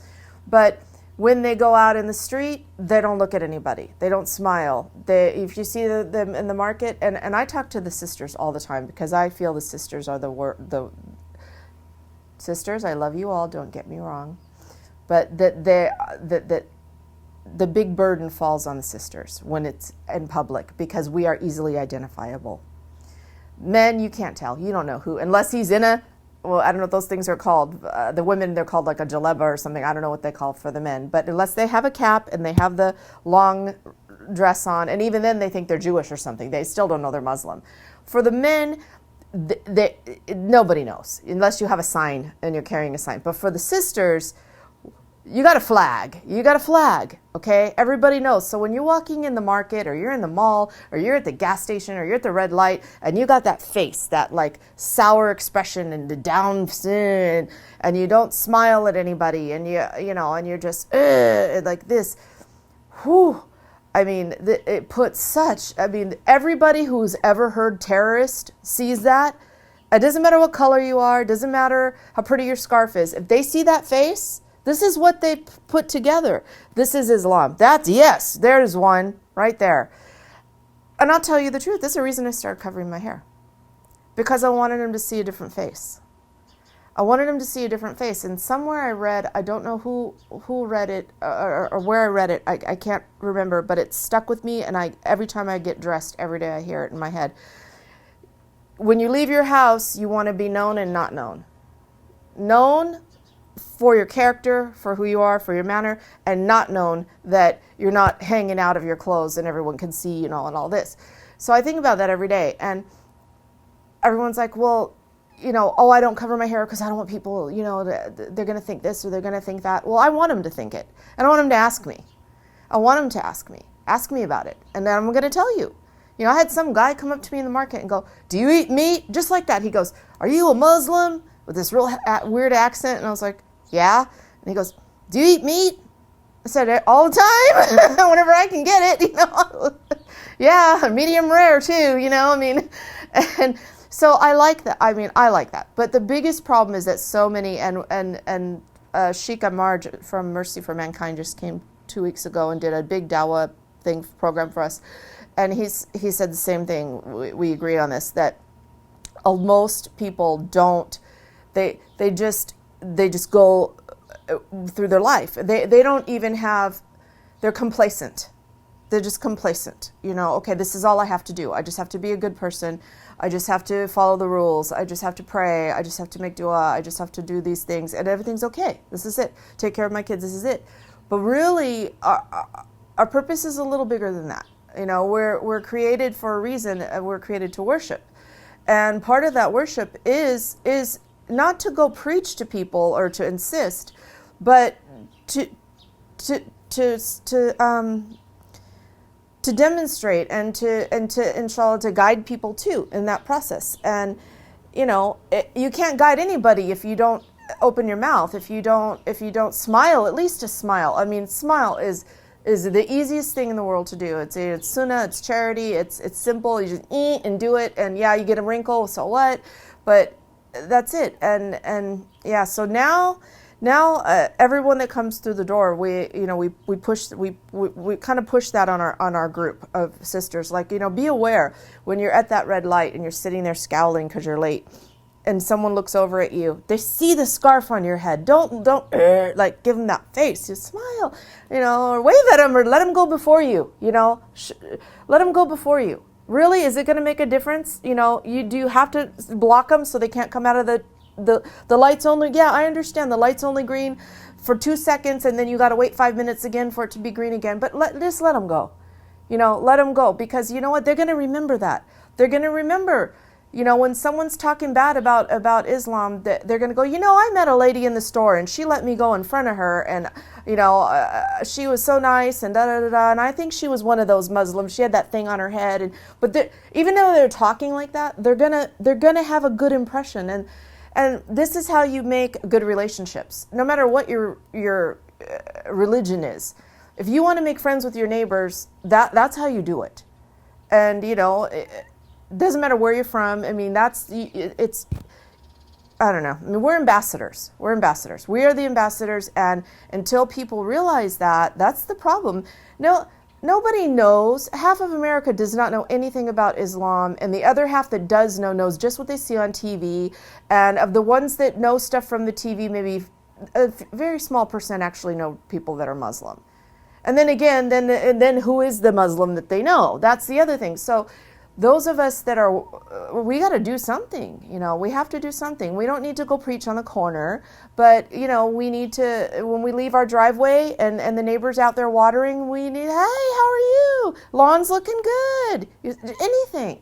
But when they go out in the street, they don't look at anybody. They don't smile. If you see them in the market, and I talk to the sisters all the time because I feel the sisters are the sisters. I love you all. Don't get me wrong, but that the big burden falls on the sisters when it's in public because we are easily identifiable. Men, you can't tell. You don't know who, unless he's in well, I don't know what those things are called. The women, they're called like a jaleba or something. I don't know what they call for the men. But unless they have a cap and they have the long dress on, and even then they think they're Jewish or something, they still don't know they're Muslim. For the men, nobody knows, unless you have a sign and you're carrying a sign. But for the sisters, you got a flag. You got a flag, okay? Everybody knows. So when you're walking in the market or you're in the mall or you're at the gas station or you're at the red light and you got that face, that like sour expression and the down sin, and you don't smile at anybody and you know, and you're just like this, whew. I mean, it puts such, I mean, everybody who's ever heard terrorist sees that. It doesn't matter what color you are. It doesn't matter how pretty your scarf is. If they see that face, this is what they put together. This is Islam. Yes, there's one right there. And I'll tell you the truth. This is the reason I started covering my hair. Because I wanted him to see a different face. I wanted him to see a different face. And somewhere I read, I don't know who read it or where I read it. I can't remember, but it stuck with me. And every time I get dressed, every day I hear it in my head. When you leave your house, you want to be known and not known. Known for your character, for who you are, for your manner, and not known that you're not hanging out of your clothes and everyone can see, you know, and all this. So I think about that every day, and everyone's like, well, you know, oh, I don't cover my hair because I don't want people, you know, they're going to think this or they're going to think that. Well, I want them to think it, and I want them to ask me. I want them to ask me about it, and then I'm going to tell you. You know, I had some guy come up to me in the market and go, "Do you eat meat?" Just like that. He goes, "Are you a Muslim?" With this real weird accent. And I was like, "Yeah." And he goes, "Do you eat meat?" I said, "All the time, whenever I can get it, you know." Yeah, medium rare too, you know, I mean, and so I like that. I mean, I like that. But the biggest problem is that so many, and Sheikh Ammar from Mercy for Mankind just came 2 weeks ago and did a big Dawah program for us. And he said the same thing. We agree on this, that most people don't, they just go through their life. They don't even have, they're complacent. They're just complacent. You know, okay, this is all I have to do. I just have to be a good person. I just have to follow the rules. I just have to pray. I just have to make dua. I just have to do these things, and everything's okay. This is it. Take care of my kids. This is it. But really, our purpose is a little bigger than that. You know, we're created for a reason. We're created to worship, and part of that worship is not to go preach to people or to insist, but to demonstrate and to inshallah to guide people too in that process. And you know, you can't guide anybody if you don't open your mouth, if you don't smile, at least a smile. I mean, smile is the easiest thing in the world to do. It's sunnah, it's charity, it's simple. You just eat and do it, and yeah, you get a wrinkle, so what? But that's it. And yeah, so now everyone that comes through the door, we kind of push that on our group of sisters. Like, you know, be aware when you're at that red light and you're sitting there scowling because you're late, and someone looks over at you. They see the scarf on your head. Don't like give them that face. You smile, you know, or wave at them, or let them go before you. You know, let them go before you. Really, is it going to make a difference? You know, do you have to block them so they can't come out of the light's only, yeah, I understand the light's only green for 2 seconds, and then you got to wait 5 minutes again for it to be green again. But just let them go. You know, let them go, because you know what? They're going to remember that. They're going to remember, you know, when someone's talking bad about Islam, they're going to go, you know, I met a lady in the store and she let me go in front of her, and you know, she was so nice, and and I think she was one of those Muslims. She had that thing on her head, but even though they're talking like that, they're gonna have a good impression. And this is how you make good relationships, no matter what your religion is. If you want to make friends with your neighbors, that's how you do it. And you know, it doesn't matter where you're from. I mean, it's I don't know. I mean, we're ambassadors. We're ambassadors. We are the ambassadors, and until people realize that, that's the problem. No. Nobody knows. Half of America does not know anything about Islam, and the other half that does know knows just what they see on TV. And of the ones that know stuff from the TV, maybe a very small percent actually know people that are Muslim. And then again, then who is the Muslim that they know? That's the other thing. So those of us that are, we got to do something. You know, we have to do something. We don't need to go preach on the corner, but you know, we need to, when we leave our driveway and the neighbors out there watering, we need, hey, how are you? Lawn's looking good. Anything,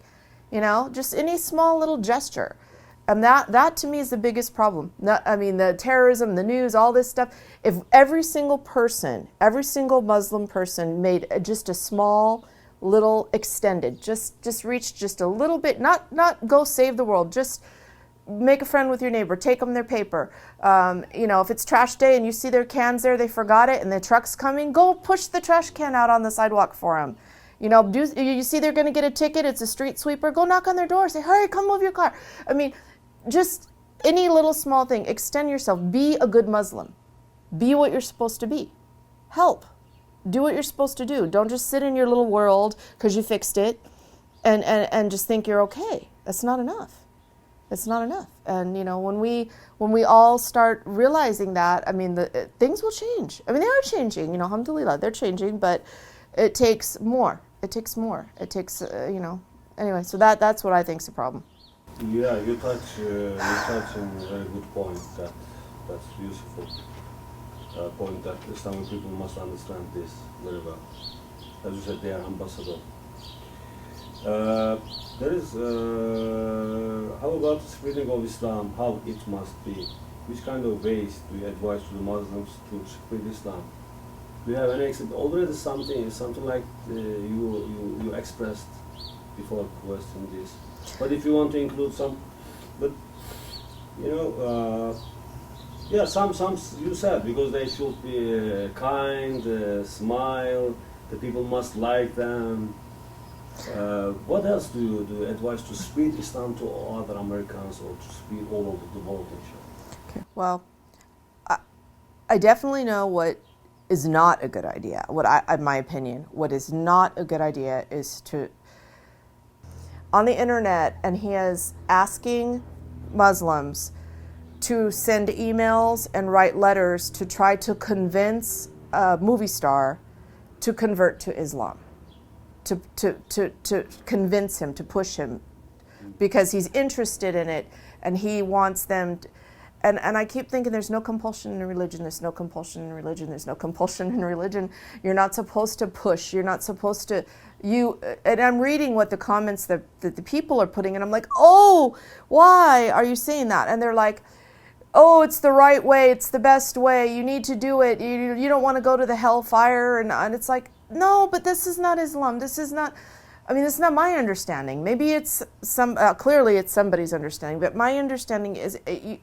you know, just any small little gesture. And that to me is the biggest problem. I mean, the terrorism, the news, all this stuff. If every single person, every single Muslim person made just a small little extended, just reach just a little bit, not go save the world, just make a friend with your neighbor, take them their paper. You know, if it's trash day and you see their cans there, they forgot it and the truck's coming, go push the trash can out on the sidewalk for them. You know, you see they're going to get a ticket, it's a street sweeper, go knock on their door, say, hurry, come move your car. I mean, just any little small thing, extend yourself, be a good Muslim, be what you're supposed to be, help. Do what you're supposed to do. Don't just sit in your little world because you fixed it and just think you're okay. That's not enough. It's not enough. And you know, when we all start realizing that, I mean, things will change. I mean, they are changing. You know, alhamdulillah, they're changing, but it takes more. It takes more. It takes you know. Anyway, so that's what I think is the problem. Yeah, you touch on a very good point. That's useful. Point that Islamic people must understand this very well. As you said, they are ambassadors. There is, how about the spreading of Islam, how it must be? Which kind of ways do you advise to the Muslims to spread Islam? Do you have any already something like you expressed before questioning this. But if you want to include some, but you know, yeah, some you said because they should be kind, smile. The people must like them. What else do you advise to spread Islam to other Americans or to spread all over the world? Okay. Well, I definitely know what is not a good idea. In my opinion, what is not a good idea is to, on the internet, and he is asking Muslims to send emails and write letters to try to convince a movie star to convert to Islam, to convince him, to push him, because he's interested in it and he wants them to, and I keep thinking there's no compulsion in religion, there's no compulsion in religion, there's no compulsion in religion. You're not supposed to push, you're not supposed to, and I'm reading what the comments that the people are putting, and I'm like, oh, why are you saying that? And they're like, oh, it's the right way, it's the best way, you need to do it, you don't want to go to the hellfire, and it's like, no, but this is not Islam, this is not my understanding. Maybe it's clearly it's somebody's understanding, but my understanding is, you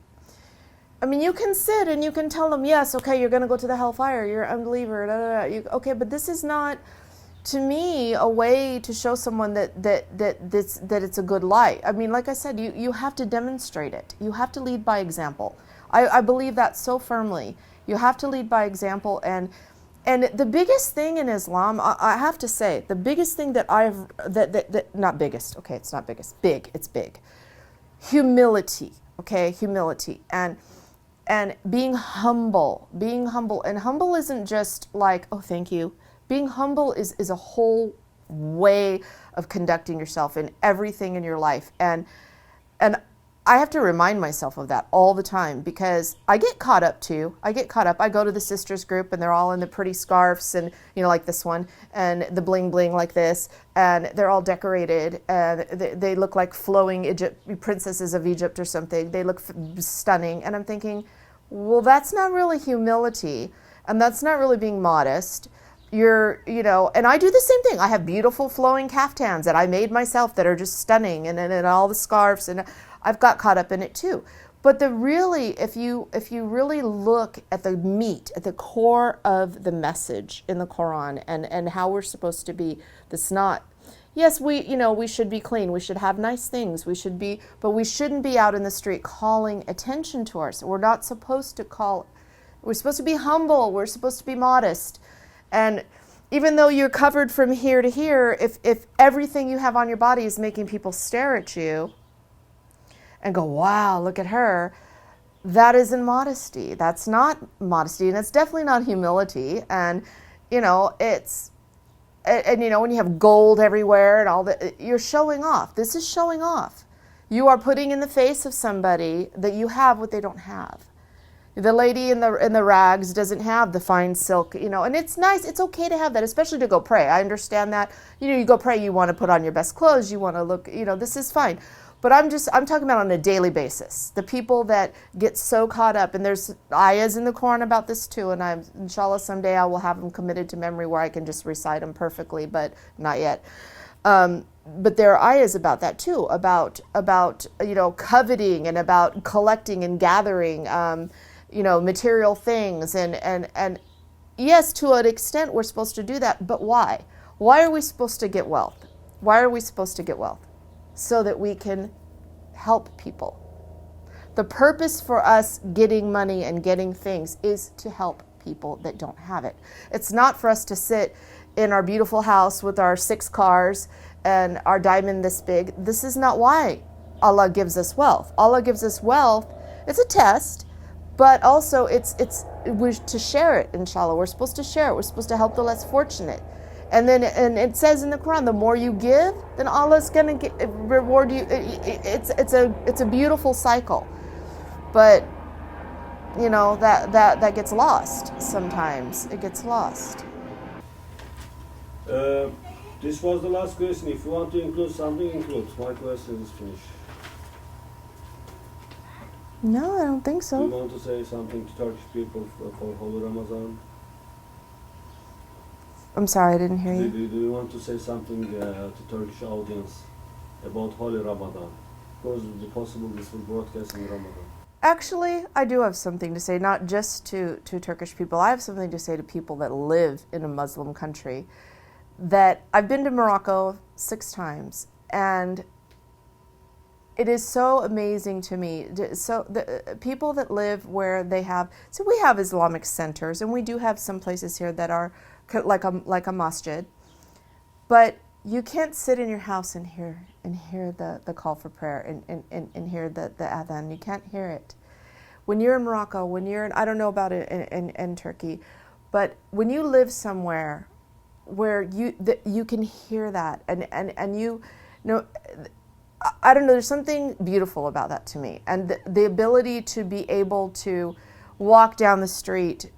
can sit and you can tell them, yes, okay, you're going to go to the hellfire, you're an unbeliever, okay, but this is not, to me, a way to show someone that it's a good light. I mean, like I said, you have to demonstrate it. You have to lead by example. I believe that so firmly. You have to lead by example, and the biggest thing in Islam, I have to say, the biggest thing not biggest, okay, it's not biggest, big, it's big. Humility, okay, humility, and being humble, and humble isn't just like, oh, thank you. Being humble is a whole way of conducting yourself in everything in your life. And I have to remind myself of that all the time, because I get caught up too. I go to the sisters group and they're all in the pretty scarves and, like this one, and the bling bling like this, and they're all decorated, and they look like flowing princesses of Egypt or something. They look stunning. And I'm thinking, well, that's not really humility, and that's not really being modest. And I do the same thing. I have beautiful flowing caftans that I made myself that are just stunning, and all the scarves, and I've got caught up in it too. But if you really look at the meat, at the core of the message in the Quran, and how we're supposed to be, yes, we should be clean, we should have nice things, but we shouldn't be out in the street calling attention to ourselves. We're not supposed to we're supposed to be humble, we're supposed to be modest. And even though you're covered from here to here, if everything you have on your body is making people stare at you and go, wow, look at her, that isn't modesty. That's not modesty, and it's definitely not humility. And, when you have gold everywhere and all that, you're showing off. This is showing off. You are putting in the face of somebody that you have what they don't have. The lady in the rags doesn't have the fine silk, and it's nice. It's okay to have that, especially to go pray. I understand that. You go pray, you want to put on your best clothes, you want to look, this is fine. But I'm talking about on a daily basis. The people that get so caught up, and there's ayahs in the Quran about this too, and inshallah someday I will have them committed to memory where I can just recite them perfectly, but not yet. But there are ayahs about that too, about coveting and about collecting and gathering, material things, and yes, to an extent we're supposed to do that, but why? Why are we supposed to get wealth? Why are we supposed to get wealth? So that we can help people. The purpose for us getting money and getting things is to help people that don't have it. It's not for us to sit in our beautiful house with our 6 cars and our diamond this big. This is not why Allah gives us wealth. Allah gives us wealth. It's a test, but also we're to share it, inshallah. We're supposed to share it. We're supposed to help the less fortunate. And it says in the Quran, the more you give, then Allah's going to reward you. It's a beautiful cycle, but that gets lost sometimes. It gets lost. This was the last question. If you want to include something, include. My question is finished. No, I don't think so. Do you want to say something to Turkish people for Holy Ramadan? I'm sorry, I didn't hear you. Do you want to say something to Turkish audience about Holy Ramadan? Because it's possible this will broadcast in Ramadan. Actually, I do have something to say, not just to Turkish people. I have something to say to people that live in a Muslim country. That I've been to Morocco 6 times, and it is so amazing to me. So the people that live where they have, so we have Islamic centers, and we do have some places here that are like a masjid, but you can't sit in your house and hear the call for prayer and hear the adhan. You can't hear it. When you're in Morocco, when you're in, I don't know about it in Turkey, but when you live somewhere where you can hear that and you know, I don't know, there's something beautiful about that to me. And the ability to be able to walk down the street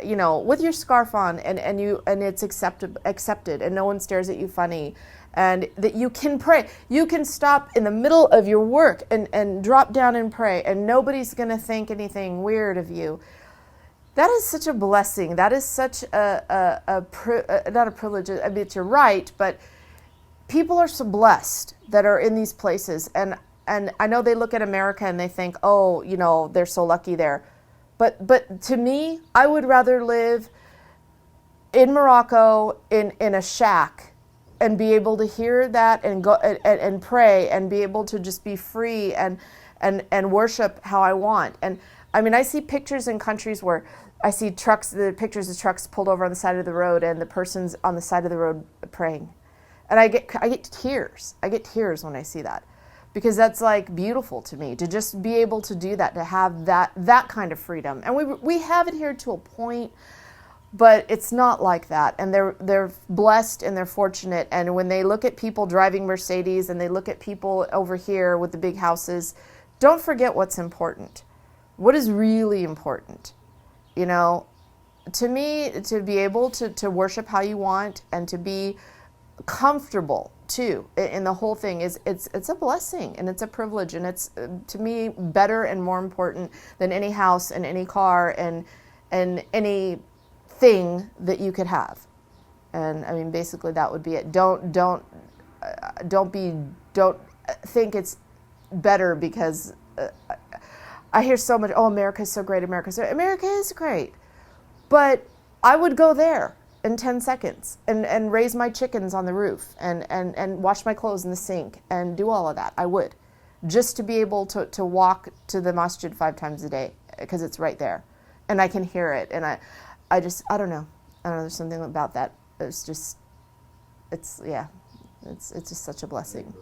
you know, with your scarf on, and it's accepted, and no one stares at you funny, and that you can pray. You can stop in the middle of your work and drop down and pray, and nobody's going to think anything weird of you. That is such a blessing. That is such not a privilege. I mean, it's your right, but people are so blessed that are in these places, and I know they look at America and they think, oh, you know, they're so lucky there. But to me, I would rather live in Morocco in a shack and be able to hear that and go and pray and be able to just be free and worship how I want. And I mean, I see pictures in countries where I see the pictures of trucks pulled over on the side of the road and the person's on the side of the road praying. And I get tears. I get tears when I see that. Because that's like beautiful to me, to just be able to do that, to have that kind of freedom. And we have it here to a point, but it's not like that. And they're blessed and they're fortunate. And when they look at people driving Mercedes and they look at people over here with the big houses, don't forget what's important. What is really important? You know, to me, to be able to worship how you want and to be comfortable too in the whole thing it's a blessing and it's a privilege, and it's to me better and more important than any house and any car and any thing that you could have. And I mean, basically that would be it. Don't think it's better because I hear so much, oh, America's so great, America is great, but I would go there in 10 seconds and raise my chickens on the roof and wash my clothes in the sink and do all of that. I would, just to be able to walk to the masjid 5 times a day because it's right there and I can hear it. And I don't know, there's something about that. It's just such a blessing.